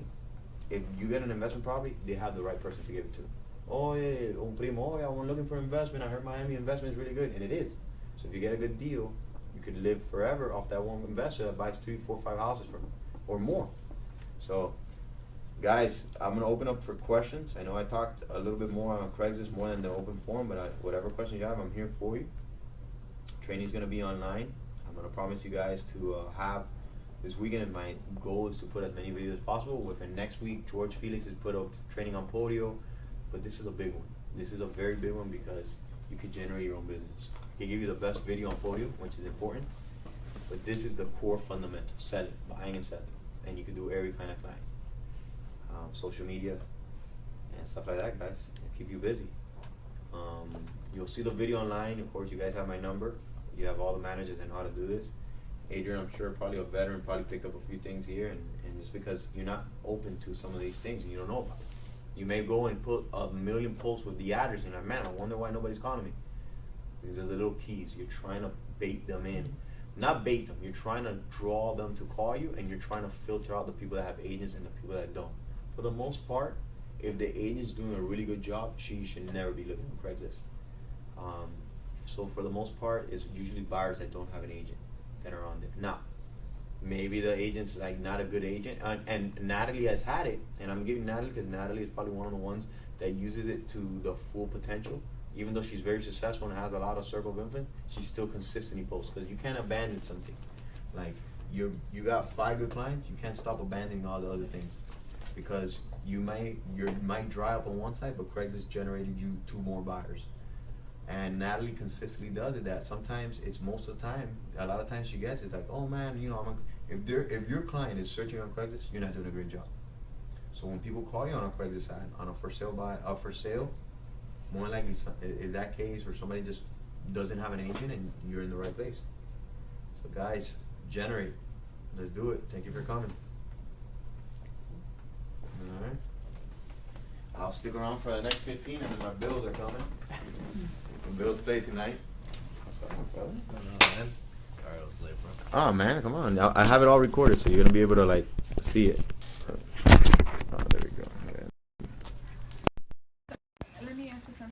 if you get an investment property, they have the right person to give it to. Oh, yeah, un primo, yeah, I'm looking for investment. I heard Miami investment is really good, and it is. So if you get a good deal, you could live forever off that one investor that buys 3, 4, 5 houses from, or more. So, guys, I'm gonna open up for questions. I know I talked a little bit more on Craigslist more than the open forum, but whatever questions you have, I'm here for you. Training's gonna be online. I'm gonna promise you guys to have this weekend, and my goal is to put as many videos as possible. Within next week, George Felix has put up training on Podio. But this is a big one. This is a very big one because you can generate your own business. I can give you the best video on Podium, which is important, but this is the core fundamental: selling, buying and selling, and you can do every kind of client, social media, and stuff like that, guys. It'll keep you busy. You'll see the video online. Of course, you guys have my number. You have all the managers and how to do this. Adrian, I'm sure, probably a veteran, probably picked up a few things here, and just because you're not open to some of these things and you don't know about it. You may go and put a million posts with the address and you're like, man, I wonder why nobody's calling me. Because there's the little keys. You're trying to bait them in. Not bait them. You're trying to draw them to call you, and you're trying to filter out the people that have agents and the people that don't. For the most part, if the agent's doing a really good job, she should never be looking on Craigslist. So for the most part, it's usually buyers that don't have an agent that are on there. Now, maybe the agent's like not a good agent, and Natalie has had it, and I'm giving Natalie because Natalie is probably one of the ones that uses it to the full potential. Even though she's very successful and has a lot of circle of influence, she still consistently posts, because you can't abandon something. Like you got 5 good clients, you can't stop abandoning all the other things, because you might dry up on one side, but Craigslist generated you 2 more buyers. And Natalie consistently does it. That sometimes it's most of the time. A lot of times she gets it's like, oh man, you know, if your client is searching on Craigslist, you're not doing a great job. So when people call you on a Craigslist ad, on a for sale, more likely is that case where somebody just doesn't have an agent and you're in the right place. So guys, generate. Let's do it. Thank you for coming. All right. I'll stick around for the next 15, and then my bills are coming. The bills play tonight. What's up, fellas? Sorry I was late, bro. Oh man, come on! I have it all recorded, so you're gonna be able to like see it.